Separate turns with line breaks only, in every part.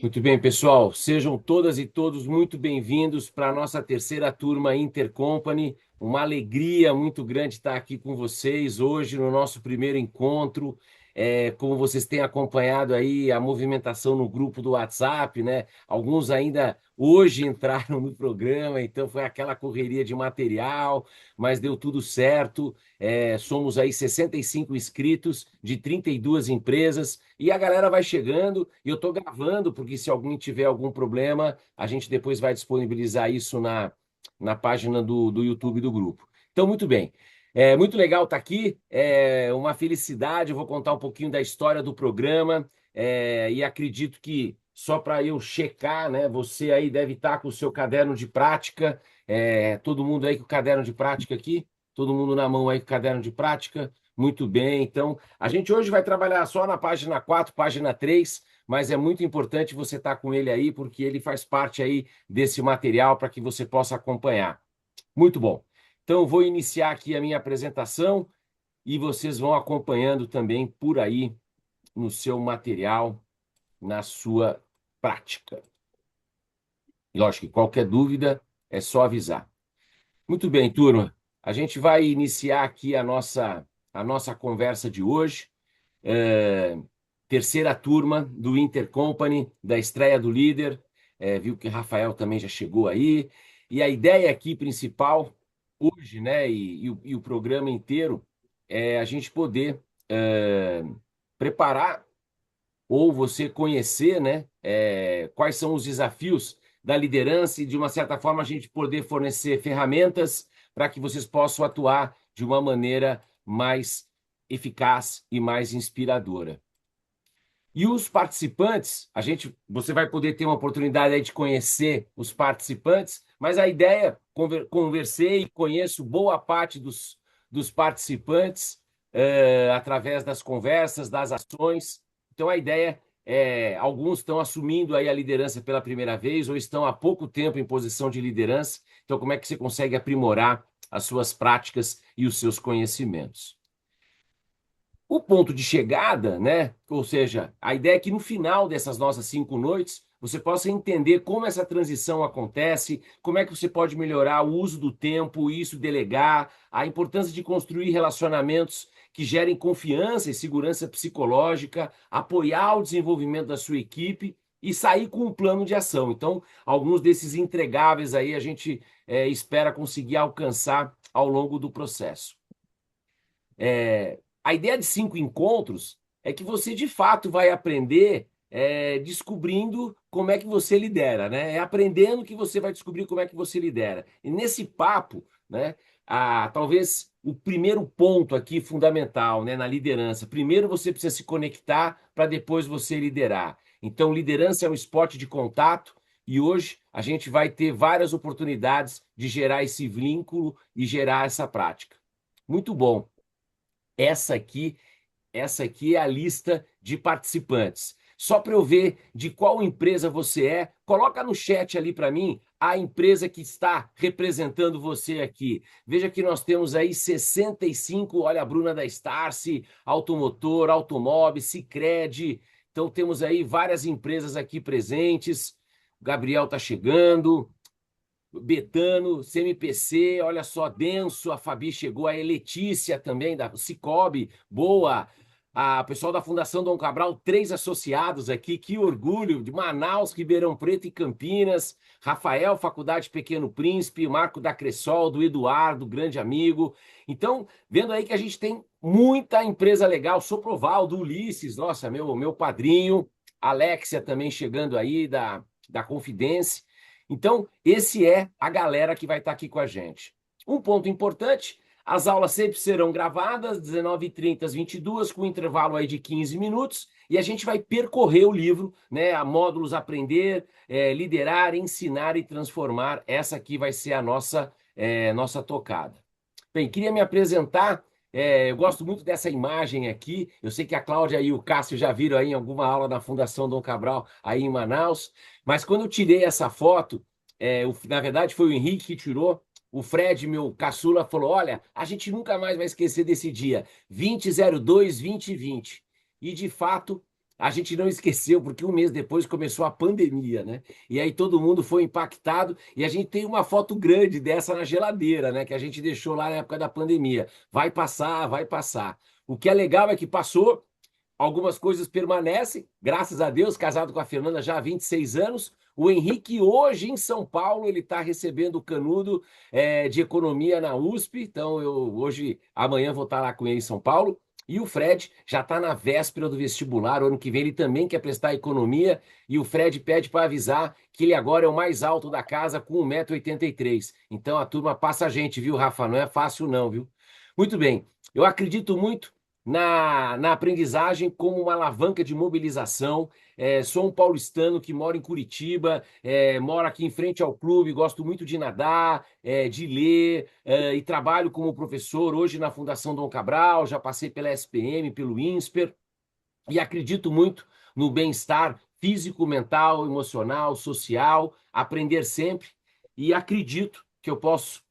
Muito bem, pessoal. Sejam todas e todos muito bem-vindos para a nossa terceira turma Intercompany. Uma alegria muito grande estar aqui com vocês hoje no nosso primeiro encontro. Como vocês têm acompanhado aí a movimentação no grupo do WhatsApp, né? Alguns ainda hoje entraram no programa, então foi aquela correria de material, mas deu tudo certo. Somos aí 65 inscritos de 32 empresas e a galera vai chegando e eu estou gravando, porque se alguém tiver algum problema, a gente depois vai disponibilizar isso na página do YouTube do grupo. Então, muito bem. É muito legal estar aqui, é uma felicidade. Eu vou contar um pouquinho da história do programa, e acredito que só para eu checar, né? Você aí deve estar com o seu caderno de prática, todo mundo aí com o caderno de prática aqui, todo mundo na mão aí com o caderno de prática. Muito bem, então a gente hoje vai trabalhar só na página 4, página 3, mas é muito importante você estar com ele aí, porque ele faz parte aí desse material para que você possa acompanhar. Muito bom. Então, eu vou iniciar aqui a minha apresentação e vocês vão acompanhando também por aí no seu material, na sua prática. E lógico que qualquer dúvida é só avisar. Muito bem, turma. A gente vai iniciar aqui a nossa conversa de hoje. É, terceira turma do Intercompany, da estreia do líder. Viu que Rafael também já chegou aí. E a ideia aqui principal, hoje, né, e o programa inteiro, é a gente poder preparar ou você conhecer, né, quais são os desafios da liderança e, de uma certa forma, a gente poder fornecer ferramentas para que vocês possam atuar de uma maneira mais eficaz e mais inspiradora. E os participantes, você vai poder ter uma oportunidade aí de conhecer os participantes, mas a ideia, conversei e conheço boa parte dos participantes através das conversas, das ações. Então a ideia alguns estão assumindo aí a liderança pela primeira vez ou estão há pouco tempo em posição de liderança. Então como é que você consegue aprimorar as suas práticas e os seus conhecimentos? O ponto de chegada, né? Ou seja, a ideia é que no final dessas nossas 5 noites você possa entender como essa transição acontece, como é que você pode melhorar o uso do tempo, isso delegar, a importância de construir relacionamentos que gerem confiança e segurança psicológica, apoiar o desenvolvimento da sua equipe e sair com um plano de ação. Então, alguns desses entregáveis aí a gente espera conseguir alcançar ao longo do processo. A ideia de 5 encontros é que você de fato vai aprender descobrindo como é que você lidera, né? É aprendendo que você vai descobrir como é que você lidera. E nesse papo, né, talvez o primeiro ponto aqui fundamental, né, na liderança. Primeiro você precisa se conectar para depois você liderar. Então, liderança é um esporte de contato e hoje a gente vai ter várias oportunidades de gerar esse vínculo e gerar essa prática. Muito bom. Essa aqui, essa aqui é a lista de participantes. Só para eu ver de qual empresa você é, coloca no chat ali para mim a empresa que está representando você aqui. Veja que nós temos aí 65, olha a Bruna da Starce, Automotor, Automob, Sicredi. Então temos aí várias empresas aqui presentes. O Gabriel está chegando. Betano, CMPC, olha só, Denso, a Fabi chegou, a Letícia também, da Cicobi, boa. A pessoal da Fundação Dom Cabral, 3 associados aqui, que orgulho, de Manaus, Ribeirão Preto e Campinas. Rafael, Faculdade Pequeno Príncipe, Marco da Cressol, do Eduardo, grande amigo. Então, vendo aí que a gente tem muita empresa legal, Soproval, do Ulisses, nossa, meu padrinho. Alexia também chegando aí, da Confidência. Então, esse é a galera que vai estar aqui com a gente. Um ponto importante, as aulas sempre serão gravadas, 19h30 às 22h, com um intervalo aí de 15 minutos, e a gente vai percorrer o livro, né, a módulos aprender, liderar, ensinar e transformar. Essa aqui vai ser a nossa tocada. Bem, queria me apresentar. Eu gosto muito dessa imagem aqui. Eu sei que a Cláudia e o Cássio já viram aí em alguma aula da Fundação Dom Cabral aí em Manaus. Mas quando eu tirei essa foto, na verdade foi o Henrique que tirou. O Fred, meu caçula, falou: Olha, a gente nunca mais vai esquecer desse dia, 20/02/2020. E de fato, a gente não esqueceu, porque um mês depois começou a pandemia, né? E aí todo mundo foi impactado, e a gente tem uma foto grande dessa na geladeira, né? Que a gente deixou lá na época da pandemia. Vai passar, vai passar. O que é legal é que passou. Algumas coisas permanecem, graças a Deus, casado com a Fernanda já há 26 anos. O Henrique, hoje em São Paulo, ele está recebendo o canudo de economia na USP. Então, eu hoje, amanhã, vou estar lá com ele em São Paulo. E o Fred já está na véspera do vestibular. O ano que vem ele também quer prestar economia. E o Fred pede para avisar que ele agora é o mais alto da casa, com 1,83 m. Então a turma passa a gente, viu, Rafa? Não é fácil, não, viu? Muito bem. Eu acredito muito na aprendizagem como uma alavanca de mobilização. Sou um paulistano que mora em Curitiba, moro aqui em frente ao clube, gosto muito de nadar, de ler, e trabalho como professor hoje na Fundação Dom Cabral, já passei pela SPM, pelo INSPER, e acredito muito no bem-estar físico, mental, emocional, social, aprender sempre, e acredito que eu posso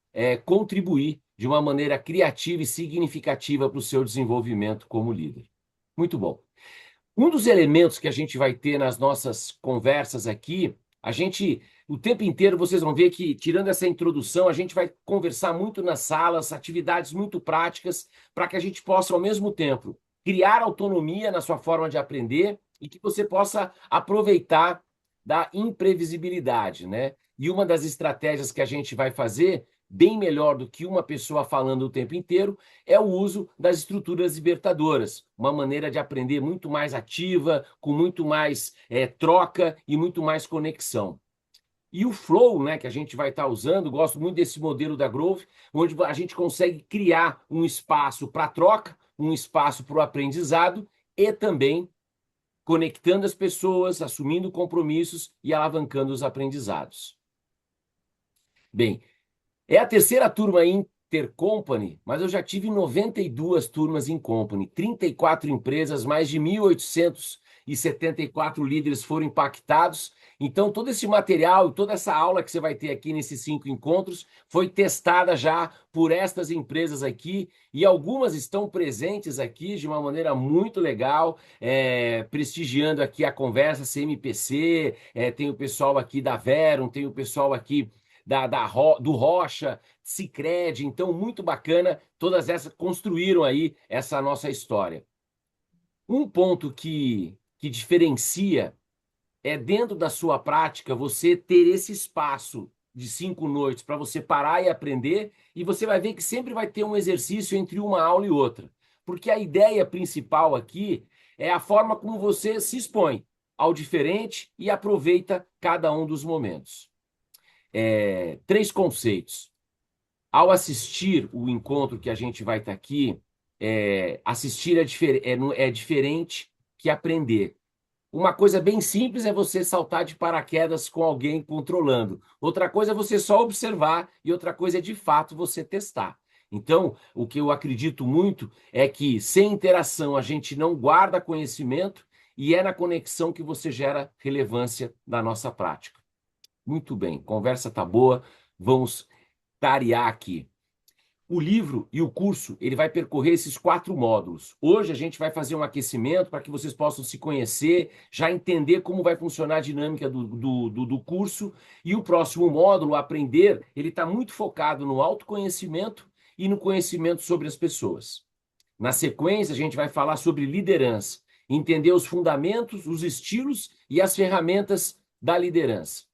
contribuir de uma maneira criativa e significativa para o seu desenvolvimento como líder. Muito bom. Um dos elementos que a gente vai ter nas nossas conversas aqui, o tempo inteiro vocês vão ver que, tirando essa introdução, a gente vai conversar muito nas salas, atividades muito práticas, para que a gente possa, ao mesmo tempo, criar autonomia na sua forma de aprender e que você possa aproveitar da imprevisibilidade, né? E uma das estratégias que a gente vai fazer, bem melhor do que uma pessoa falando o tempo inteiro, é o uso das estruturas libertadoras, uma maneira de aprender muito mais ativa, com muito mais troca e muito mais conexão. E o flow, né, que a gente vai estar usando, gosto muito desse modelo da Growth, onde a gente consegue criar um espaço para troca, um espaço para o aprendizado e também conectando as pessoas, assumindo compromissos e alavancando os aprendizados. Bem, é a terceira turma Intercompany, mas eu já tive 92 turmas em company, 34 empresas, mais de 1.874 líderes foram impactados. Então, todo esse material, toda essa aula que você vai ter aqui nesses 5 encontros foi testada já por estas empresas aqui, e algumas estão presentes aqui de uma maneira muito legal, prestigiando aqui a conversa CMPC, tem o pessoal aqui da Verum, tem o pessoal aqui do Rocha, Sicredi, então muito bacana, todas essas construíram aí essa nossa história. Um ponto que diferencia é dentro da sua prática você ter esse espaço de 5 noites para você parar e aprender, e você vai ver que sempre vai ter um exercício entre uma aula e outra, porque a ideia principal aqui é a forma como você se expõe ao diferente e aproveita cada um dos momentos. 3 conceitos. Ao assistir o encontro que a gente vai estar aqui, assistir é diferente que aprender. Uma coisa bem simples é você saltar de paraquedas com alguém controlando. Outra coisa é você só observar e outra coisa é, de fato, você testar. Então, o que eu acredito muito é que, sem interação, a gente não guarda conhecimento e é na conexão que você gera relevância da nossa prática. Muito bem, conversa tá boa, vamos tarear aqui. O livro e o curso, ele vai percorrer esses 4 módulos. Hoje a gente vai fazer um aquecimento para que vocês possam se conhecer, já entender como vai funcionar a dinâmica do curso. E o próximo módulo, Aprender, ele está muito focado no autoconhecimento e no conhecimento sobre as pessoas. Na sequência, a gente vai falar sobre liderança, entender os fundamentos, os estilos e as ferramentas da liderança.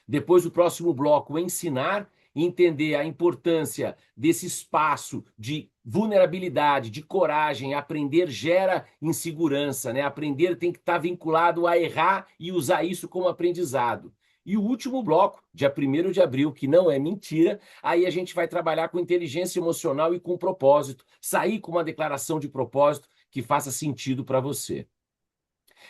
Depois, o próximo bloco, Ensinar, entender a importância desse espaço de vulnerabilidade, de coragem. Aprender gera insegurança, né? Aprender tem que estar vinculado a errar e usar isso como aprendizado. E o último bloco, dia 1º de abril, que não é mentira, aí a gente vai trabalhar com inteligência emocional e com propósito, sair com uma declaração de propósito que faça sentido para você.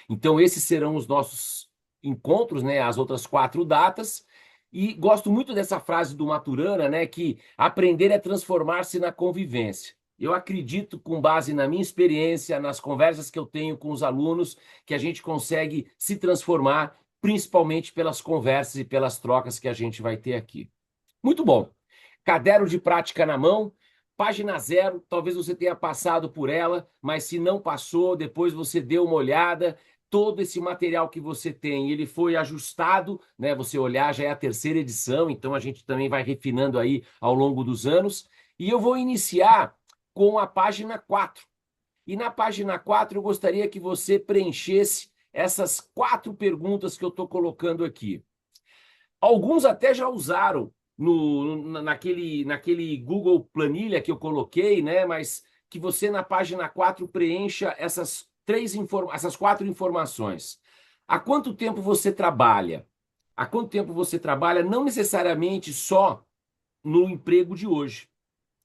Então, esses serão os nossos encontros, né? As outras 4 datas. E gosto muito dessa frase do Maturana, né? Que aprender é transformar-se na convivência. Eu acredito, com base na minha experiência, nas conversas que eu tenho com os alunos, que a gente consegue se transformar, principalmente pelas conversas e pelas trocas que a gente vai ter aqui. Muito bom. Caderno de prática na mão. Página 0, talvez você tenha passado por ela, mas se não passou, depois você deu uma olhada. Todo esse material que você tem, ele foi ajustado, né? Você olhar, já é a terceira edição, então a gente também vai refinando aí ao longo dos anos. E eu vou iniciar com a página 4. E na página 4 eu gostaria que você preenchesse essas 4 perguntas que eu estou colocando aqui. Alguns até já usaram naquele Google Planilha que eu coloquei, né? Mas que você na página 4 preencha essas 4 informações. Há quanto tempo você trabalha? Há quanto tempo você trabalha, não necessariamente só no emprego de hoje,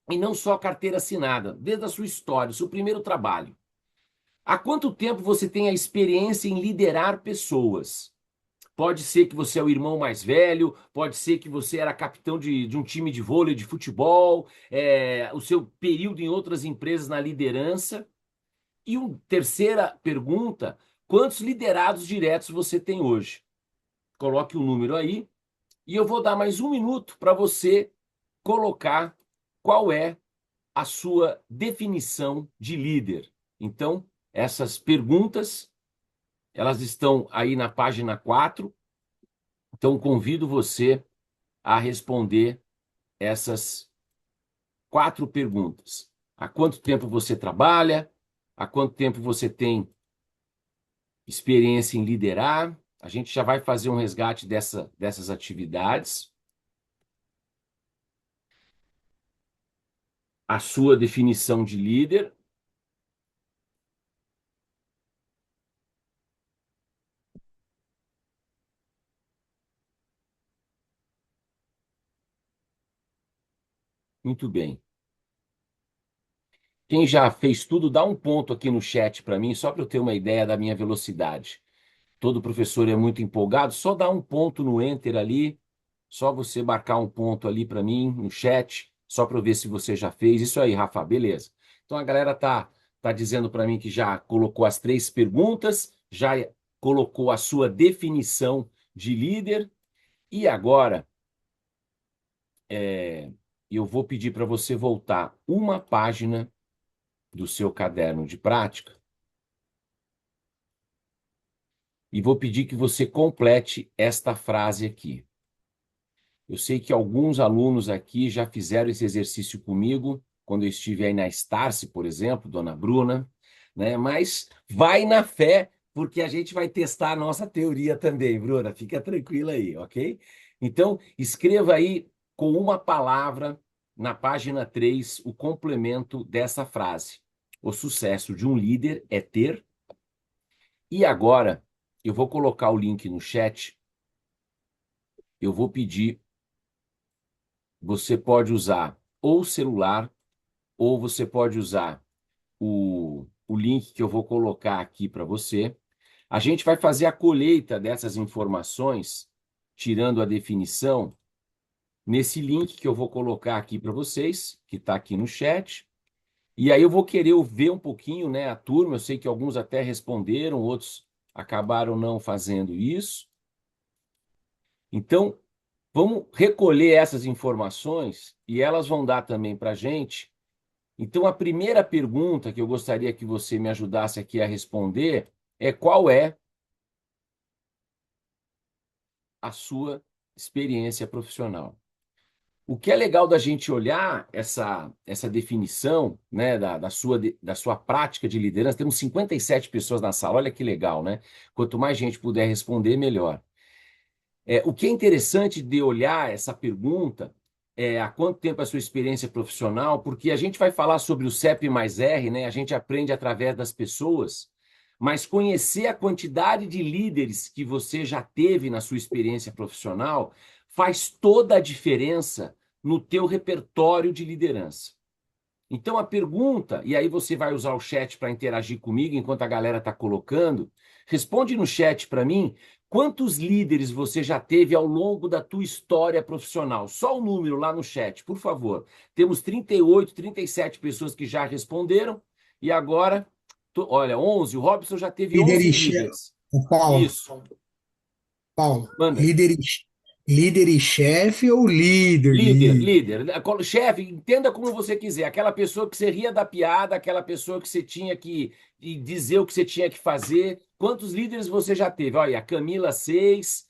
e não só carteira assinada, desde a sua história, o seu primeiro trabalho. Há quanto tempo você tem a experiência em liderar pessoas? Pode ser que você é o irmão mais velho, pode ser que você era capitão de um time de vôlei, de futebol, o seu período em outras empresas na liderança. E uma terceira pergunta: quantos liderados diretos você tem hoje? Coloque o número aí e eu vou dar mais 1 minuto para você colocar qual é a sua definição de líder. Então, essas perguntas, elas estão aí na página 4. Então, convido você a responder essas 4 perguntas. Há quanto tempo você trabalha? Há quanto tempo você tem experiência em liderar? A gente já vai fazer um resgate dessas atividades. A sua definição de líder. Muito bem. Quem já fez tudo, dá um ponto aqui no chat para mim, só para eu ter uma ideia da minha velocidade. Todo professor é muito empolgado, só dá um ponto no Enter ali, só você marcar um ponto ali para mim no chat, só para eu ver se você já fez. Isso aí, Rafa, beleza. Então a galera tá dizendo para mim que já colocou as 3 perguntas, já colocou a sua definição de líder, e agora eu vou pedir para você voltar uma página do seu caderno de prática e vou pedir que você complete esta frase aqui. Eu sei que alguns alunos aqui já fizeram esse exercício comigo, quando eu estive aí na Starce, por exemplo, dona Bruna, né? Mas vai na fé, porque a gente vai testar a nossa teoria também, Bruna. Fica tranquila aí, ok? Então, escreva aí com uma palavra, na página 3, o complemento dessa frase. O sucesso de um líder é ter. E agora, eu vou colocar o link no chat. Eu vou pedir. Você pode usar ou o celular, ou você pode usar o link que eu vou colocar aqui para você. A gente vai fazer a colheita dessas informações, tirando a definição, nesse link que eu vou colocar aqui para vocês, que está aqui no chat. E aí eu vou querer ver um pouquinho, né, a turma. Eu sei que alguns até responderam, outros acabaram não fazendo isso. Então, vamos recolher essas informações e elas vão dar também para a gente. Então, a primeira pergunta que eu gostaria que você me ajudasse aqui a responder é: qual é a sua experiência profissional? O que é legal da gente olhar essa definição, né, da sua prática de liderança. Temos 57 pessoas na sala, olha que legal, né? Quanto mais gente puder responder, melhor. O que é interessante de olhar essa pergunta é há quanto tempo é a sua experiência profissional, porque a gente vai falar sobre o CEP mais R, né? A gente aprende através das pessoas, mas conhecer a quantidade de líderes que você já teve na sua experiência profissional faz toda a diferença no teu repertório de liderança. Então a pergunta, e aí você vai usar o chat para interagir comigo enquanto a galera está colocando, responde no chat para mim quantos líderes você já teve ao longo da tua história profissional. Só o número lá no chat, por favor. Temos 38, 37 pessoas que já responderam e agora, olha, 11, o Robson já teve 11
Líderes,
líderes.
o Paulo,
Isso,
Paulo,
manda.
líderes Líder e chefe ou líder?
Líder,
Líder.
líder. Chefe, entenda como você quiser. Aquela pessoa que você ria da piada, aquela pessoa que você tinha que dizer o que você tinha que fazer. Quantos líderes você já teve? Olha, a Camila, 6,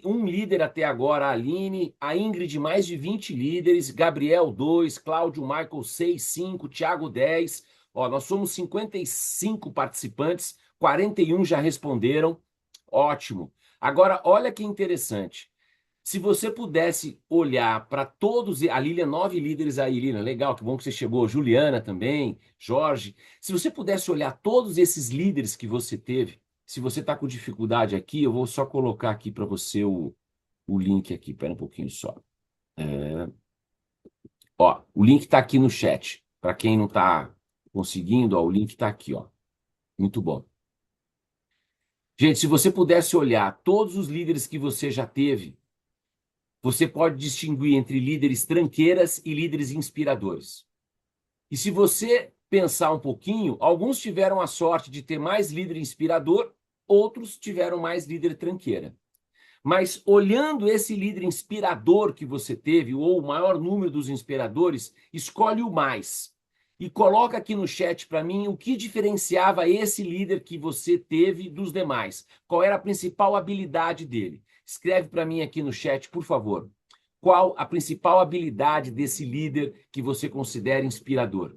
um líder até agora, a Aline, a Ingrid, mais de 20 líderes, Gabriel, 2, Cláudio, Michael, 6, 5, Thiago, 10. Ó, nós somos 55 participantes, 41 já responderam. Ótimo. Agora, olha que interessante. Se você pudesse olhar para todos, a Lilian, 9 líderes aí, Lilian, legal, que bom que você chegou, Juliana também, Jorge. Se você pudesse olhar todos esses líderes que você teve, se você está com dificuldade aqui, eu vou só colocar aqui para você o link aqui, espera um pouquinho só. É, ó, o link está aqui no chat. Para quem não está conseguindo, ó, o link está aqui, ó. Muito bom. Gente, se você pudesse olhar todos os líderes que você já teve, você pode distinguir entre líderes tranqueiras e líderes inspiradores. E se você pensar um pouquinho, alguns tiveram a sorte de ter mais líder inspirador, outros tiveram mais líder tranqueira. Mas olhando esse líder inspirador que você teve, ou o maior número dos inspiradores, escolhe o mais. E coloca aqui no chat para mim o que diferenciava esse líder que você teve dos demais. Qual era a principal habilidade dele? Escreve para mim aqui no chat, por favor. Qual a principal habilidade desse líder que você considera inspirador?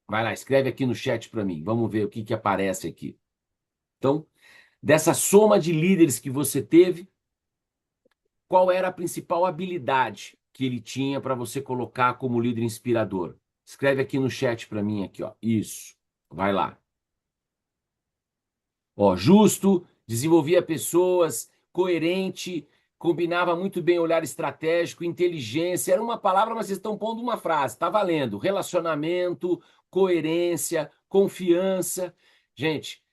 Vai lá, escreve aqui no chat para mim. Vamos ver o que aparece aqui. Então, dessa soma de líderes que você teve, qual era a principal habilidade que ele tinha para você colocar como líder inspirador? Escreve aqui no chat para mim aqui, ó. Isso. Vai lá. Ó, justo, desenvolvia pessoas, coerente, combinava muito bem olhar estratégico, inteligência. Era uma palavra, mas vocês estão pondo uma frase. Tá valendo. Relacionamento, coerência, confiança. Gente,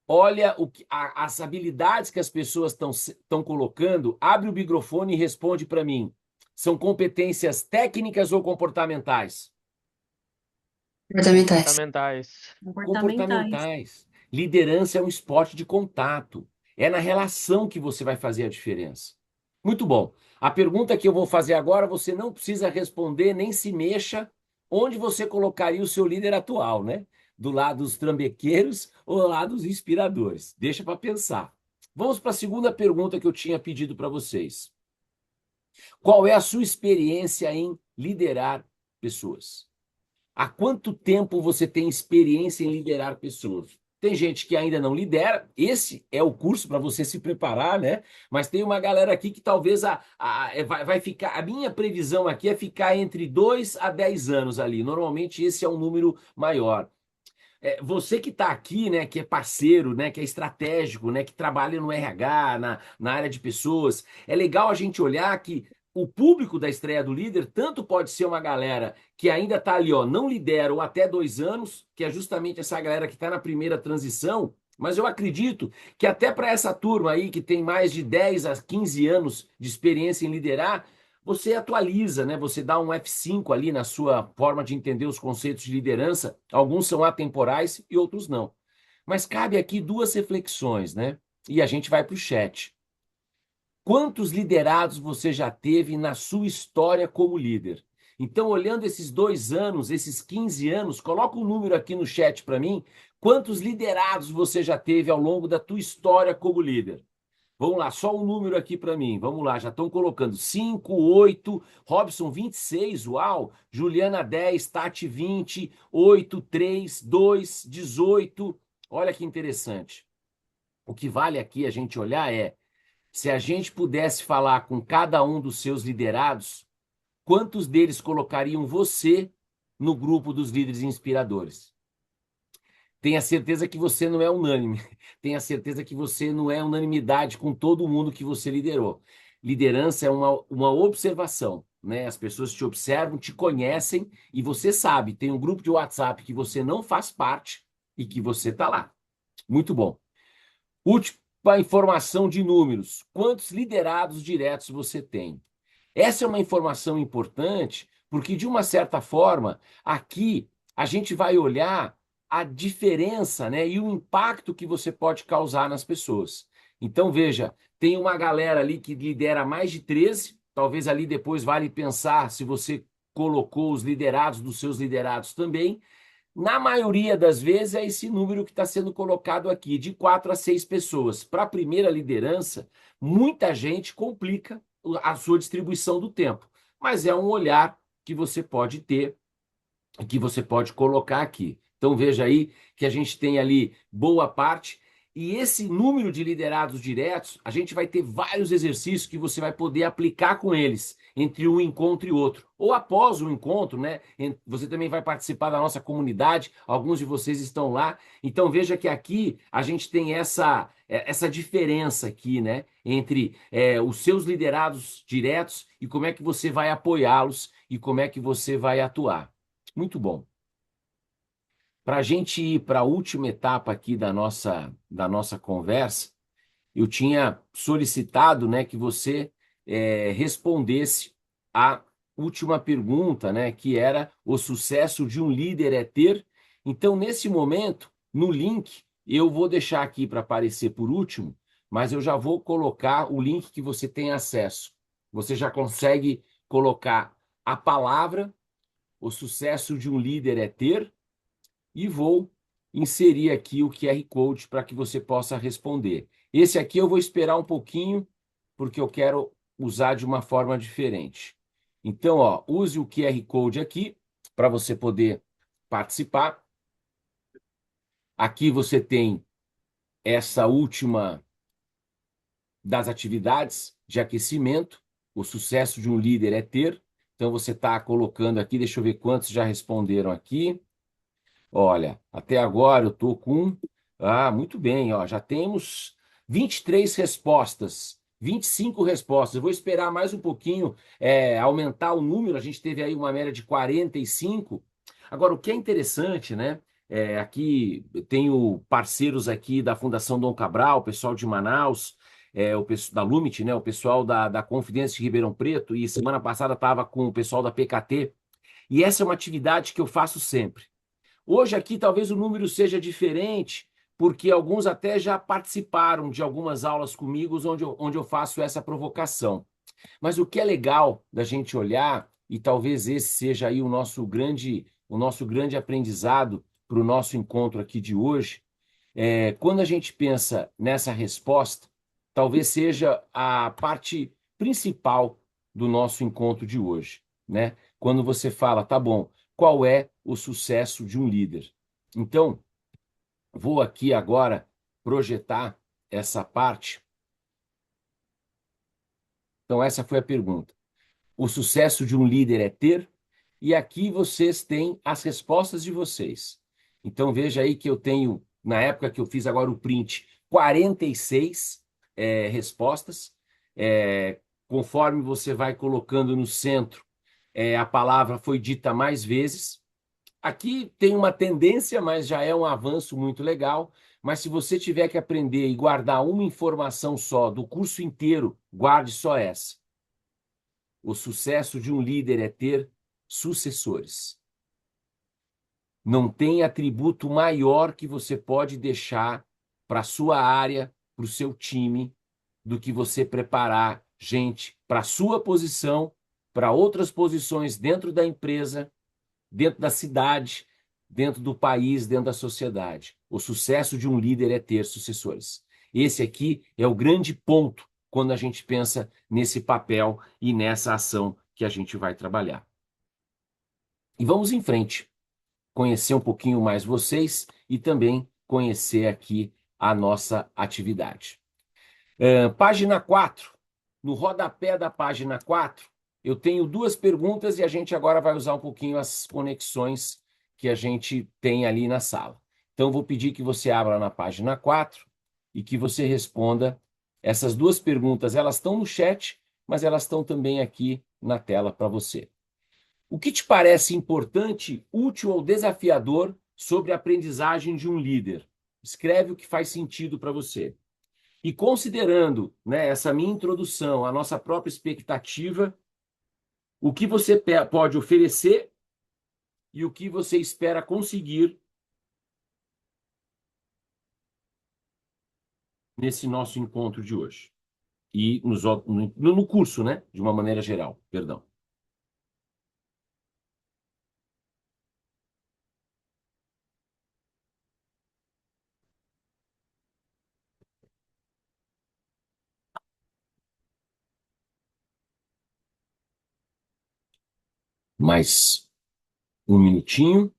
olha as habilidades que as pessoas estão colocando. Abre o microfone e responde para mim. São competências técnicas ou comportamentais?
Comportamentais.
Comportamentais.
Comportamentais.
Comportamentais. Liderança é um esporte de contato. É na relação que você vai fazer a diferença. Muito bom. A pergunta que eu vou fazer agora, você não precisa responder, nem se mexa. Onde você colocaria o seu líder atual, né? Do lado dos trambequeiros ou do lado dos inspiradores? Deixa para pensar. Vamos para a segunda pergunta que eu tinha pedido para vocês. Qual é a sua experiência em liderar pessoas? Há quanto tempo você tem experiência em liderar pessoas? Tem gente que ainda não lidera, esse é o curso para você se preparar, né? Mas tem uma galera aqui que talvez vai ficar. A minha previsão aqui é ficar entre 2 a 10 anos ali. Normalmente esse é um número maior. Você que está aqui, né, que é parceiro, né, que é estratégico, né, que trabalha no RH, na área de pessoas, é legal a gente olhar que o público da estreia do líder tanto pode ser uma galera que ainda está ali, ó, não lidera ou até 2 anos, que é justamente essa galera que está na primeira transição, mas eu acredito que até para essa turma aí que tem mais de 10 a 15 anos de experiência em liderar, você atualiza, né? Você dá um F5 ali na sua forma de entender os conceitos de liderança. Alguns são atemporais e outros não. Mas cabe aqui duas reflexões, né? E a gente vai para o chat. Quantos liderados você já teve na sua história como líder? Então, olhando esses 2 anos, esses 15 anos, coloca um número aqui no chat para mim. Quantos liderados você já teve ao longo da tua história como líder? Vamos lá, só um número aqui para mim. Vamos lá, já estão colocando 5, 8, Robson 26, uau. Juliana 10, Tati 20, 8, 3, 2, 18. Olha que interessante. O que vale aqui a gente olhar é se a gente pudesse falar com cada um dos seus liderados, quantos deles colocariam você no grupo dos líderes inspiradores? Tenha certeza que você não é unânime. Tenha certeza que você não é unanimidade com todo mundo que você liderou. Liderança é uma observação, né? As pessoas te observam, te conhecem e você sabe. Tem um grupo de WhatsApp que você não faz parte e que você está lá. Muito bom. Última informação de números. Quantos liderados diretos você tem? Essa é uma informação importante porque, de uma certa forma, aqui a gente vai olhar a diferença, né, e o impacto que você pode causar nas pessoas. Então, veja, tem uma galera ali que lidera mais de 13, talvez ali depois vale pensar se você colocou os liderados dos seus liderados também. Na maioria das vezes é esse número que está sendo colocado aqui, de 4 a 6 pessoas. Para a primeira liderança, muita gente complica a sua distribuição do tempo, mas é um olhar que você pode ter, que você pode colocar aqui. Então veja aí que a gente tem ali boa parte, e esse número de liderados diretos, a gente vai ter vários exercícios que você vai poder aplicar com eles, entre um encontro e outro. Ou após o encontro, né? Você também vai participar da nossa comunidade, alguns de vocês estão lá. Então veja que aqui a gente tem essa diferença aqui, né? Entre os seus liderados diretos e como é que você vai apoiá-los e como é que você vai atuar. Muito bom. Para a gente ir para a última etapa aqui da nossa conversa, eu tinha solicitado, né, que você respondesse a última pergunta, né, que era: o sucesso de um líder é ter? Então, nesse momento, no link, eu vou deixar aqui para aparecer por último, mas eu já vou colocar o link que você tem acesso. Você já consegue colocar a palavra: o sucesso de um líder é ter, e vou inserir aqui o QR Code para que você possa responder. Esse aqui eu vou esperar um pouquinho, porque eu quero usar de uma forma diferente. Então, ó, use o QR Code aqui para você poder participar. Aqui você tem essa última das atividades de aquecimento. O sucesso de um líder é ter. Então, você está colocando aqui, deixa eu ver quantos já responderam aqui. Olha, até agora eu estou com. Ah, muito bem, ó, já temos 23 respostas, 25 respostas. Eu vou esperar mais um pouquinho aumentar o número. A gente teve aí uma média de 45. Agora, o que é interessante, né? Aqui eu tenho parceiros aqui da Fundação Dom Cabral, o pessoal de Manaus, o pessoal da Lumit, né? O pessoal da Confidência de Ribeirão Preto, e semana passada estava com o pessoal da PKT. E essa é uma atividade que eu faço sempre. Hoje aqui talvez o número seja diferente, porque alguns até já participaram de algumas aulas comigo onde eu faço essa provocação. Mas o que é legal da gente olhar, e talvez esse seja aí o nosso grande aprendizado para o nosso encontro aqui de hoje, quando a gente pensa nessa resposta, talvez seja a parte principal do nosso encontro de hoje, né? Quando você fala, tá bom, qual é o sucesso de um líder? Então, vou aqui agora projetar essa parte. Então, essa foi a pergunta. O sucesso de um líder é ter? E aqui vocês têm as respostas de vocês. Então, veja aí que eu tenho, na época que eu fiz agora o print, 46 respostas. Conforme você vai colocando no centro, a palavra foi dita mais vezes. Aqui tem uma tendência, mas já é um avanço muito legal. Mas se você tiver que aprender e guardar uma informação só do curso inteiro, guarde só essa. O sucesso de um líder é ter sucessores. Não tem atributo maior que você pode deixar para a sua área, para o seu time, do que você preparar gente para a sua posição, para outras posições dentro da empresa, dentro da cidade, dentro do país, dentro da sociedade. O sucesso de um líder é ter sucessores. Esse aqui é o grande ponto quando a gente pensa nesse papel e nessa ação que a gente vai trabalhar. E vamos em frente, conhecer um pouquinho mais vocês e também conhecer aqui a nossa atividade. Página 4. No rodapé da página 4, eu tenho duas perguntas e a gente agora vai usar um pouquinho as conexões que a gente tem ali na sala. Então, vou pedir que você abra na página 4 e que você responda essas duas perguntas. Elas estão no chat, mas elas estão também aqui na tela para você. O que te parece importante, útil ou desafiador sobre a aprendizagem de um líder? Escreve o que faz sentido para você. E considerando, né, essa minha introdução, a nossa própria expectativa, o que você pode oferecer e o que você espera conseguir nesse nosso encontro de hoje. E no curso, né? De uma maneira geral, perdão. Mais um minutinho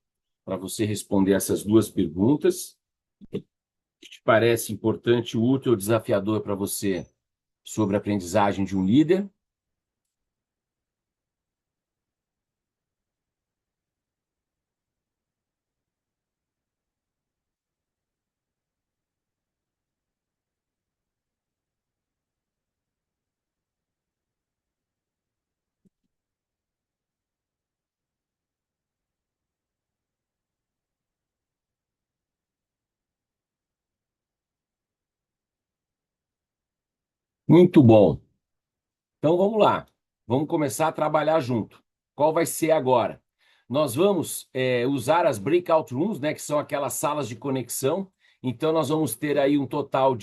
para você responder essas duas perguntas. O que te parece importante, útil ou desafiador para você sobre a aprendizagem de um líder? Muito bom. Então vamos lá. Vamos começar a trabalhar junto. Qual vai ser agora? Nós vamos usar as breakout rooms, né, que são aquelas salas de conexão. Então nós vamos ter aí um total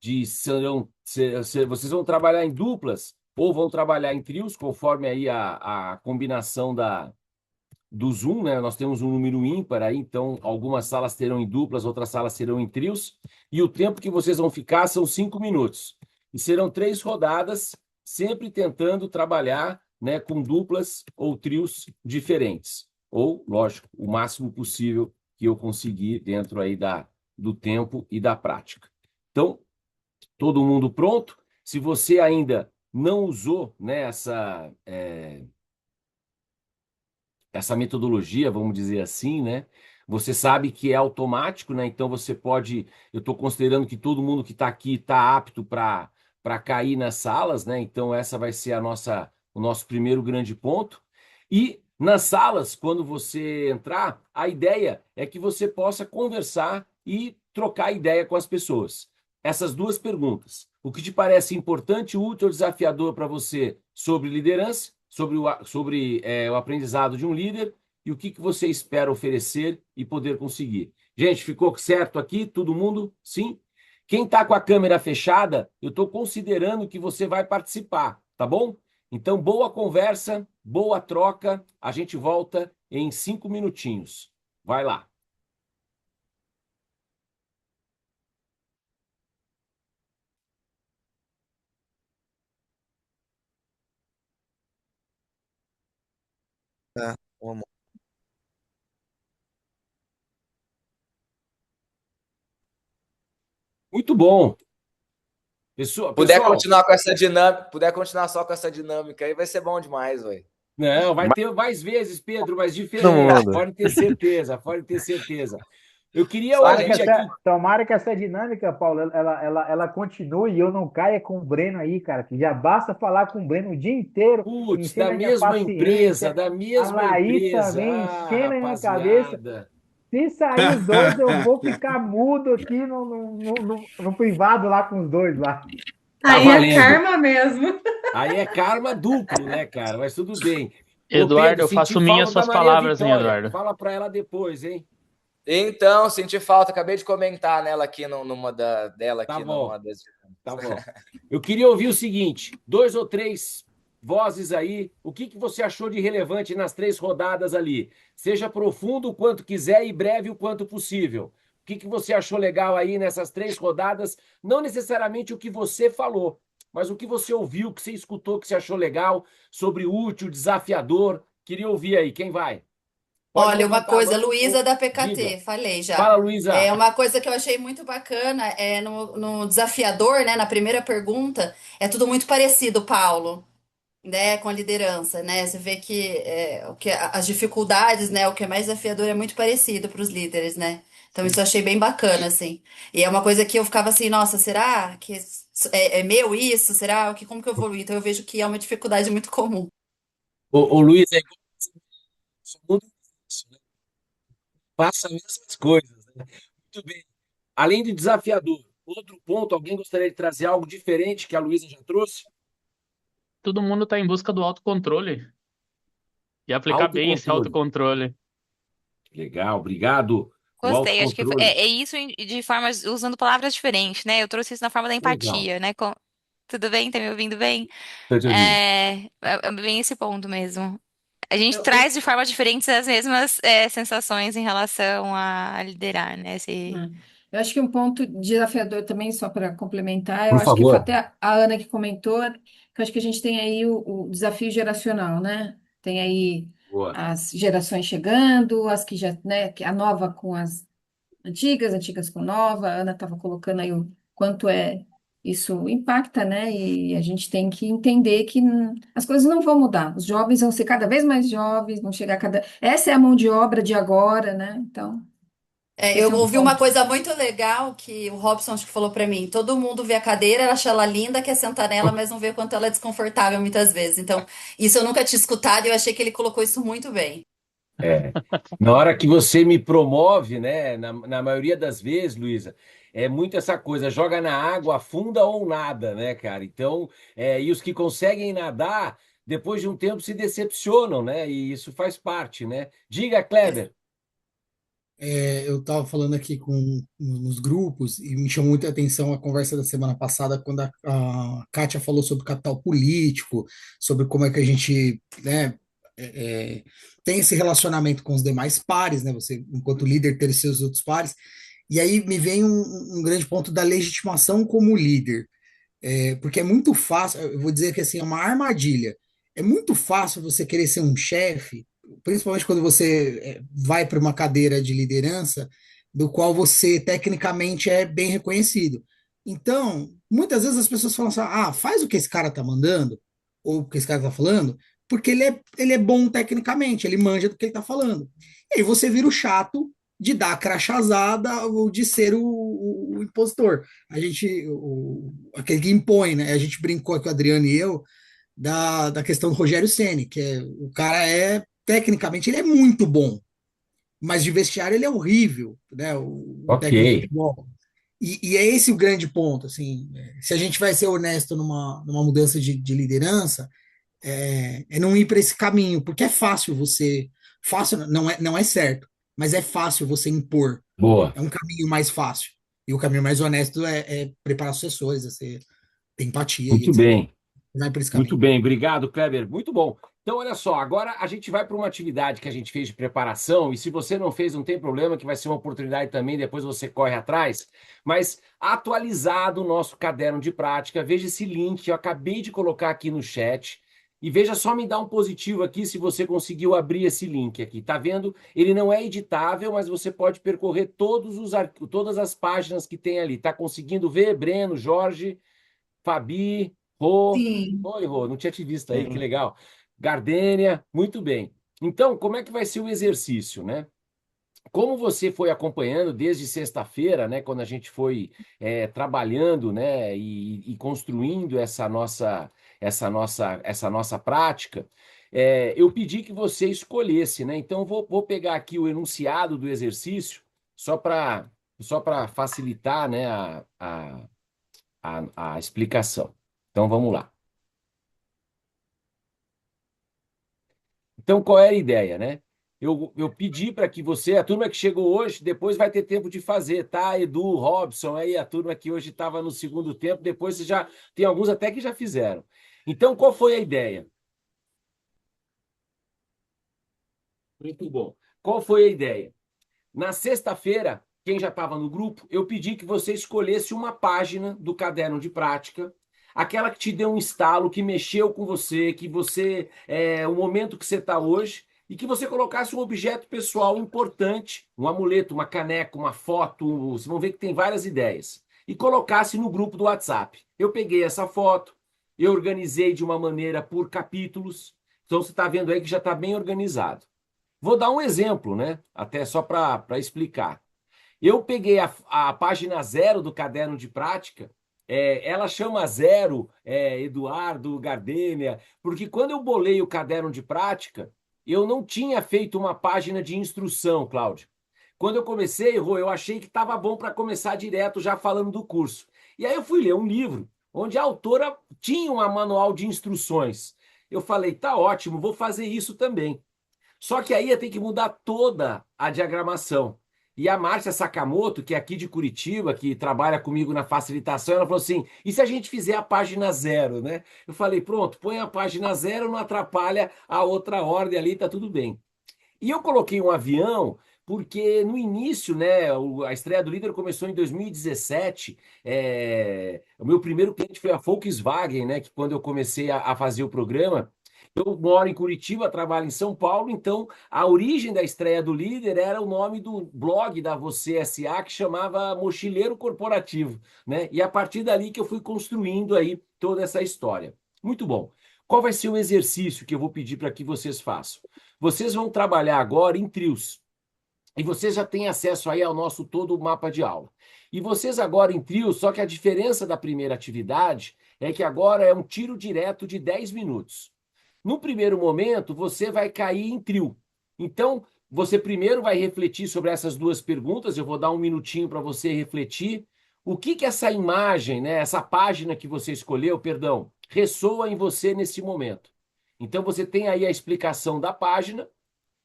vocês vão trabalhar em duplas ou vão trabalhar em trios, conforme aí a combinação do Zoom, né? Nós temos um número ímpar aí, então algumas salas terão em duplas, outras salas serão em trios, e o tempo que vocês vão ficar são 5 minutos. E serão 3 rodadas, sempre tentando trabalhar, né, com duplas ou trios diferentes. Ou, lógico, o máximo possível que eu conseguir dentro aí do tempo e da prática. Então, todo mundo pronto? Se você ainda não usou, né, essa metodologia, vamos dizer assim, né? Você sabe que é automático, né? Então você pode. Eu estou considerando que todo mundo que está aqui está apto para cair nas salas, né? Então essa vai ser o nosso primeiro grande ponto. E nas salas, quando você entrar, a ideia é que você possa conversar e trocar ideia com as pessoas. Essas duas perguntas. O que te parece importante, útil ou desafiador para você sobre liderança? Sobre o aprendizado de um líder e o que você espera oferecer e poder conseguir. Gente, ficou certo aqui? Todo mundo? Sim? Quem está com a câmera fechada, eu estou considerando que você vai participar, tá bom? Então, boa conversa, boa troca. A gente volta em 5 minutinhos. Vai lá.
Tá, vamos.
Muito bom. Pessoal,
Puder
pessoal,
continuar com essa dinâmica, puder continuar só com essa dinâmica aí, vai ser bom demais, velho.
não, vai ter mais vezes, Pedro, mas
Todo
diferente.
mundo.
Pode ter certeza, pode ter certeza. Eu queria
Só a
Tomara que
gente
ouvir
aqui.
essa,
aqui.
tomara que essa dinâmica, Paulo, ela continue e eu não caia com o Breno aí, cara, que já basta falar com o Breno o dia inteiro,
Putz,
enchendo a minha paciência,
da
a
mesma
Laís
empresa.
também
Ah,
enchendo a minha cabeça.
rapaziada.
Se sair os dois, eu vou ficar mudo aqui no privado lá com os dois lá.
Tá
Aí é
valendo.
karma mesmo.
Aí é karma duplo, né, cara? Mas tudo bem. Ô,
Eduardo,
Pedro,
eu
senti
faço minhas
falta da
suas
Maria
palavras, hein,
Vitória.
Eduardo?
Fala pra ela depois, hein?
Então, senti falta, acabei de comentar nela aqui dela
Tá
aqui
bom,
numa das.
tá bom. Eu queria ouvir o seguinte: 2 ou 3 vozes aí. O que você achou de relevante nas 3 rodadas ali? Seja profundo o quanto quiser e breve o quanto possível. O que você achou legal aí nessas 3 rodadas? Não necessariamente o que você falou, mas o que você ouviu, o que você escutou, que você achou legal, sobre útil, desafiador. Queria ouvir aí. Quem vai? Pode
Olha, uma
levantar a
coisa,
mão
Luísa
ou
da
diga.
PKT, falei já.
Fala,
É
Luísa.
uma coisa que eu achei muito bacana é no desafiador, né? Na primeira pergunta, é tudo muito parecido, Paulo, né? Com a liderança, né? Você vê que, as dificuldades, né? O que é mais desafiador é muito parecido para os líderes, né? Então isso eu achei bem bacana, assim. E é uma coisa que eu ficava assim, nossa, será que é meu isso? Será que como que eu evoluí? Então eu vejo que é uma dificuldade muito comum.
Ô, Luísa, é igual só muda isso, né? Passa as mesmas coisas, né? Muito bem. Além de desafiador, outro ponto, alguém gostaria de trazer algo diferente que a Luísa já trouxe?
Todo mundo está em busca do autocontrole e aplicar bem esse
Autocontrole.
autocontrole.
Legal, obrigado. O
Gostei, acho que
autocontrole.
é isso de formas, usando palavras diferentes, né? Eu trouxe isso na forma da
Legal.
empatia, né? Tudo bem? Tá me ouvindo bem?
Estou te ouvindo.
É bem esse ponto mesmo. A gente
Eu,
traz de forma diferente as mesmas sensações em relação a liderar, né?
Eu acho que um ponto desafiador também, só para complementar, eu
Por
acho que foi
favor.
até a Ana que comentou, que eu acho que a gente tem aí o desafio geracional, né? Tem aí
Boa.
as gerações chegando, as que já, né, a nova com as antigas com nova. A Ana estava colocando aí o quanto isso impacta, né? E a gente tem que entender que as coisas não vão mudar. Os jovens vão ser cada vez mais jovens, vão chegar cada. Essa é a mão de obra de agora, né? Então, acho que esse
eu
é um
ouvi uma
ponto.
coisa muito legal que o Robson acho que falou pra mim. Todo mundo vê a cadeira, acha ela linda, quer sentar nela, mas não vê o quanto ela é desconfortável muitas vezes. Então, isso eu nunca tinha escutado e eu achei que ele colocou isso muito bem.
É. Na hora que você me promove, né? Na maioria das vezes, Luísa, é muito essa coisa, joga na água, afunda ou nada, né, cara? Então, e os que conseguem nadar, depois de um tempo se decepcionam, né? E isso faz parte, né? Diga, Kleber.
Eu estava falando aqui nos grupos e me chamou muita atenção a conversa da semana passada, quando a Kátia falou sobre capital político, sobre como é que a gente, né, tem esse relacionamento com os demais pares, né, você, enquanto líder, ter seus outros pares. E aí me vem um grande ponto da legitimação como líder. Porque é muito fácil, eu vou dizer que assim, é uma armadilha. É muito fácil você querer ser um chefe, principalmente quando você vai para uma cadeira de liderança, do qual você tecnicamente é bem reconhecido. Então, muitas vezes as pessoas falam assim: ah, faz o que esse cara tá mandando, ou o que esse cara tá falando, porque ele é bom tecnicamente, ele manja do que ele tá falando. E aí você vira o chato de dar a crachazada ou de ser o impostor. Aquele que impõe, né? A gente brincou aqui, o Adriano e eu, da questão do Rogério Ceni, que o cara tecnicamente, ele é muito bom, mas de vestiário ele é horrível, né? O
Ok.
técnico de futebol. E é esse o grande ponto, assim, se a gente vai ser honesto numa mudança de liderança, não ir para esse caminho, porque é fácil fácil não é certo, mas é fácil você impor,
Boa.
é um caminho mais fácil. E o caminho mais honesto é preparar sucessores, ter empatia e
Muito
etc.
bem.
Vai por esse
Muito
caminho.
bem, obrigado, Kleber. Muito bom. Então, olha só, agora a gente vai para uma atividade que a gente fez de preparação, e se você não fez, não tem problema, que vai ser uma oportunidade também, depois você corre atrás, mas atualizado o nosso caderno de prática, veja esse link que eu acabei de colocar aqui no chat, e veja só, me dá um positivo aqui se você conseguiu abrir esse link aqui. Tá vendo? Ele não é editável, mas você pode percorrer todas as páginas que tem ali. Tá conseguindo ver, Breno, Jorge, Fabi, Rô?
Sim.
Oi, Rô, não tinha te visto aí, que
Sim.
legal. Gardênia, muito bem. Então, como é que vai ser o exercício, né? Como você foi acompanhando desde sexta-feira, né, quando a gente foi trabalhando, né, e construindo essa nossa prática, eu pedi que você escolhesse, né? Então, vou pegar aqui o enunciado do exercício só para facilitar, né, a explicação. Então, vamos lá. Então, qual era a ideia, né? Eu pedi para que você, a turma que chegou hoje, depois vai ter tempo de fazer, tá? Edu, Robson, aí a turma que hoje estava no segundo tempo, depois você já tem alguns até que já fizeram. Então, qual foi a ideia? Muito bom. Qual foi a ideia? Na sexta-feira, quem já estava no grupo, eu pedi que você escolhesse uma página do caderno de prática, aquela que te deu um estalo, que mexeu com você, que você, o momento que você está hoje, e que você colocasse um objeto pessoal importante, um amuleto, uma caneca, uma foto, vocês vão ver que tem várias ideias, e colocasse no grupo do WhatsApp. Eu peguei essa foto, eu organizei de uma maneira por capítulos, então você está vendo aí que já está bem organizado. Vou dar um exemplo, né? Até só para explicar. Eu peguei a página 0 do caderno de prática, ela chama 0, Eduardo Gardênia, porque quando eu bolei o caderno de prática, eu não tinha feito uma página de instrução, Cláudio. Quando eu comecei, Rô, eu achei que estava bom para começar direto já falando do curso. E aí eu fui ler um livro onde a autora tinha um manual de instruções. Eu falei, tá ótimo, vou fazer isso também. Só que aí ia ter que mudar toda a diagramação. E a Márcia Sakamoto, que é aqui de Curitiba, que trabalha comigo na facilitação, ela falou assim: e se a gente fizer a página zero, né? Eu falei: pronto, põe a página zero, não atrapalha a outra ordem ali, tá tudo bem. E eu coloquei um avião porque no início, né, a estreia do Líder começou em 2017. O meu primeiro cliente foi a Volkswagen, né, que quando eu comecei a fazer o programa, eu moro em Curitiba, trabalho em São Paulo, então a origem da estreia do Líder era o nome do blog da Você SA, que chamava Mochileiro Corporativo, né? E a partir dali que eu fui construindo aí toda essa história. Muito bom. Qual vai ser o exercício que eu vou pedir para que vocês façam? Vocês vão trabalhar agora em trios. E vocês já têm acesso aí ao nosso todo mapa de aula. E vocês agora em trios, só que a diferença da primeira atividade é que agora é um tiro direto de 10 minutos. No primeiro momento, você vai cair em trio. Então, você primeiro vai refletir sobre essas duas perguntas. Eu vou dar um minutinho para você refletir. O que que essa imagem, né, essa página que você escolheu, perdão, ressoa em você nesse momento? Então, você tem aí a explicação da página.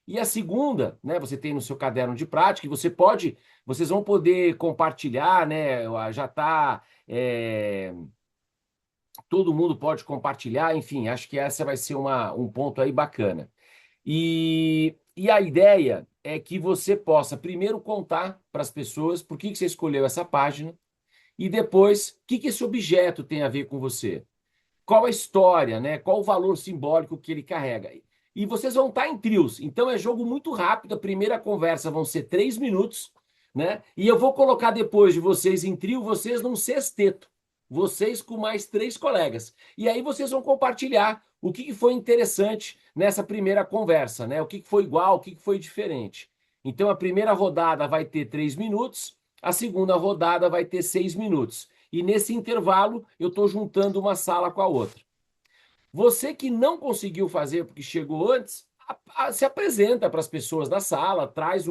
E a segunda, né, você tem no seu caderno de prática, e vocês vão poder compartilhar, né, já está, todo mundo pode compartilhar, enfim, acho que essa vai ser um ponto aí bacana. E a ideia é que você possa primeiro contar para as pessoas por que você escolheu essa página, e depois, o que esse objeto tem a ver com você? Qual a história, né? Qual o valor simbólico que ele carrega? E vocês vão estar em trios, então é jogo muito rápido. A primeira conversa vão ser 3 minutos, né? E eu vou colocar depois de vocês em trio, vocês num sexteto, vocês com mais 3 colegas. E aí vocês vão compartilhar o que foi interessante nessa primeira conversa, né? O que foi igual, o que foi diferente. Então a primeira rodada vai ter 3 minutos, a segunda rodada vai ter 6 minutos. E nesse intervalo, eu estou juntando uma sala com a outra. Você que não conseguiu fazer porque chegou antes, se apresenta para as pessoas da sala, traz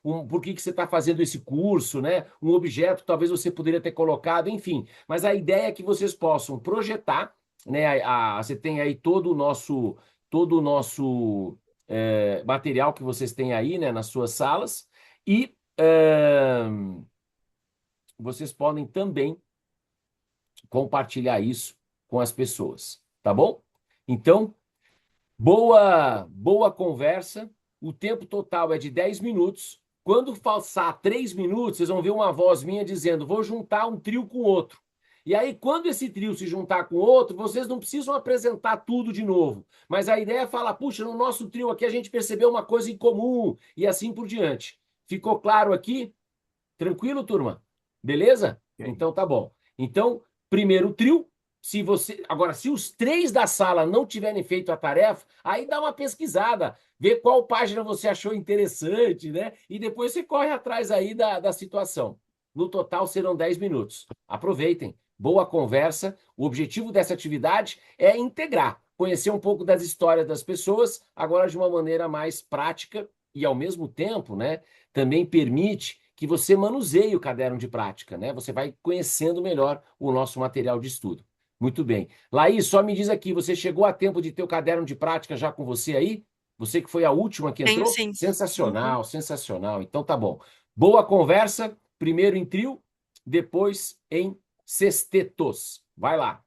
por que você está fazendo esse curso, né? Um objeto, talvez você poderia ter colocado, enfim. Mas a ideia é que vocês possam projetar, né? Você tem aí todo o nosso material que vocês têm aí, né? Nas suas salas. E vocês podem também compartilhar isso com as pessoas, tá bom? Então, boa conversa. O tempo total é de 10 minutos. Quando passar 3 minutos, vocês vão ver uma voz minha dizendo: vou juntar um trio com outro. E aí, quando esse trio se juntar com outro, vocês não precisam apresentar tudo de novo. Mas a ideia é falar: puxa, no nosso trio aqui a gente percebeu uma coisa em comum, e assim por diante. Ficou claro aqui? Tranquilo, turma? Beleza? Então tá bom. Então, primeiro trio. Agora, se os 3 da sala não tiverem feito a tarefa, aí dá uma pesquisada, vê qual página você achou interessante, né? E depois você corre atrás aí da situação. No total serão 10 minutos. Aproveitem. Boa conversa. O objetivo dessa atividade é integrar, conhecer um pouco das histórias das pessoas, agora de uma maneira mais prática e, ao mesmo tempo, né, também permite que você manuseie o caderno de prática, né? Você vai conhecendo melhor o nosso material de estudo. Muito bem. Laís, só me diz aqui, você chegou a tempo de ter o caderno de prática já com você aí? Você que foi a última que
Sim,
entrou?
sim. Uhum.
Sensacional, sensacional. Então tá bom. Boa conversa, primeiro em trio, depois em sextetos. Vai lá.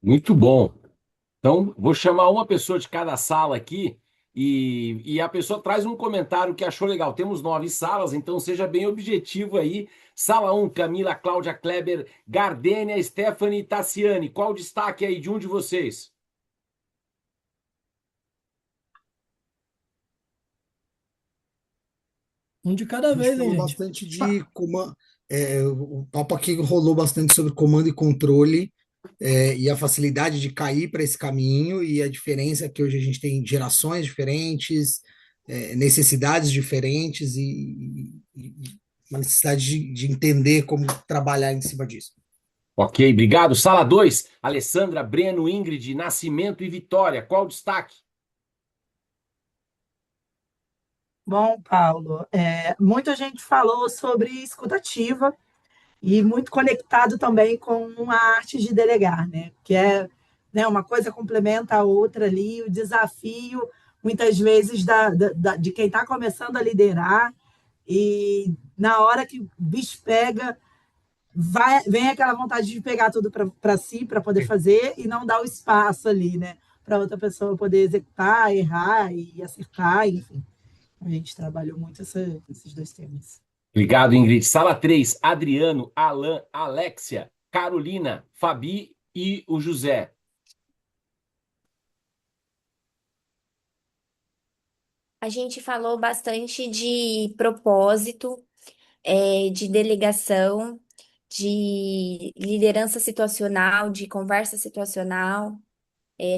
Muito bom. Então, vou chamar uma pessoa de cada sala aqui e a pessoa traz um comentário que achou legal. Temos 9 salas, então seja bem objetivo aí. Sala 1, Camila, Cláudia, Kleber, Gardênia, Stephanie e Tassiane. Qual o destaque aí de um de vocês?
Um de cada
A gente
vez, hein,
falou
gente?
bastante de comando. O papo aqui rolou bastante sobre comando e controle, e a facilidade de cair para esse caminho e a diferença que hoje a gente tem gerações diferentes, necessidades diferentes e uma necessidade de entender como trabalhar em cima disso.
Ok, obrigado. Sala 2, Alessandra, Breno, Ingrid, Nascimento e Vitória. Qual o destaque?
Bom, Paulo, muita gente falou sobre escutativa e muito conectado também com a arte de delegar, né? Que é, né, uma coisa complementa a outra ali, o desafio, muitas vezes, de quem está começando a liderar, e na hora que o bicho pega, vem aquela vontade de pegar tudo para si, para poder fazer, e não dar o espaço ali, né? Para outra pessoa poder executar, errar e acertar, enfim. A gente trabalhou muito esses dois temas.
Obrigado, Ingrid. Sala 3, Adriano, Alan, Alexia, Carolina, Fabi e o José.
A gente falou bastante de propósito, de delegação, de liderança situacional, de conversa situacional.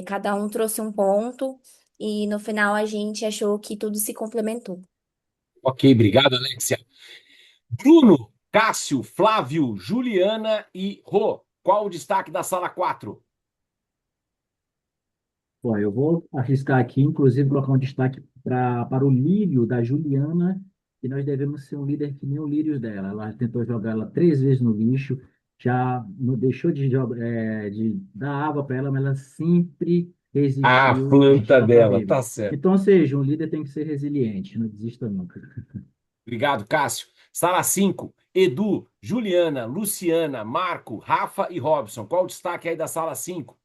Cada um trouxe um ponto e no final a gente achou que tudo se complementou.
Ok, obrigado, Alexia. Bruno, Cássio, Flávio, Juliana e Rô. Qual o destaque da sala 4?
Bom, eu vou arriscar aqui, inclusive, colocar um destaque para o Lírio, da Juliana, que nós devemos ser um líder que nem o Lírio dela. Ela tentou jogar ela 3 vezes no lixo, já não deixou de dar água para ela, mas ela sempre
A
resistiu e a gente
planta
só está
dela,
vendo.
tá certo.
Então, ou seja, um líder tem que ser resiliente, não desista nunca.
Obrigado, Cássio. Sala 5, Edu, Juliana, Luciana, Marco, Rafa e Robson. Qual o destaque aí da sala 5?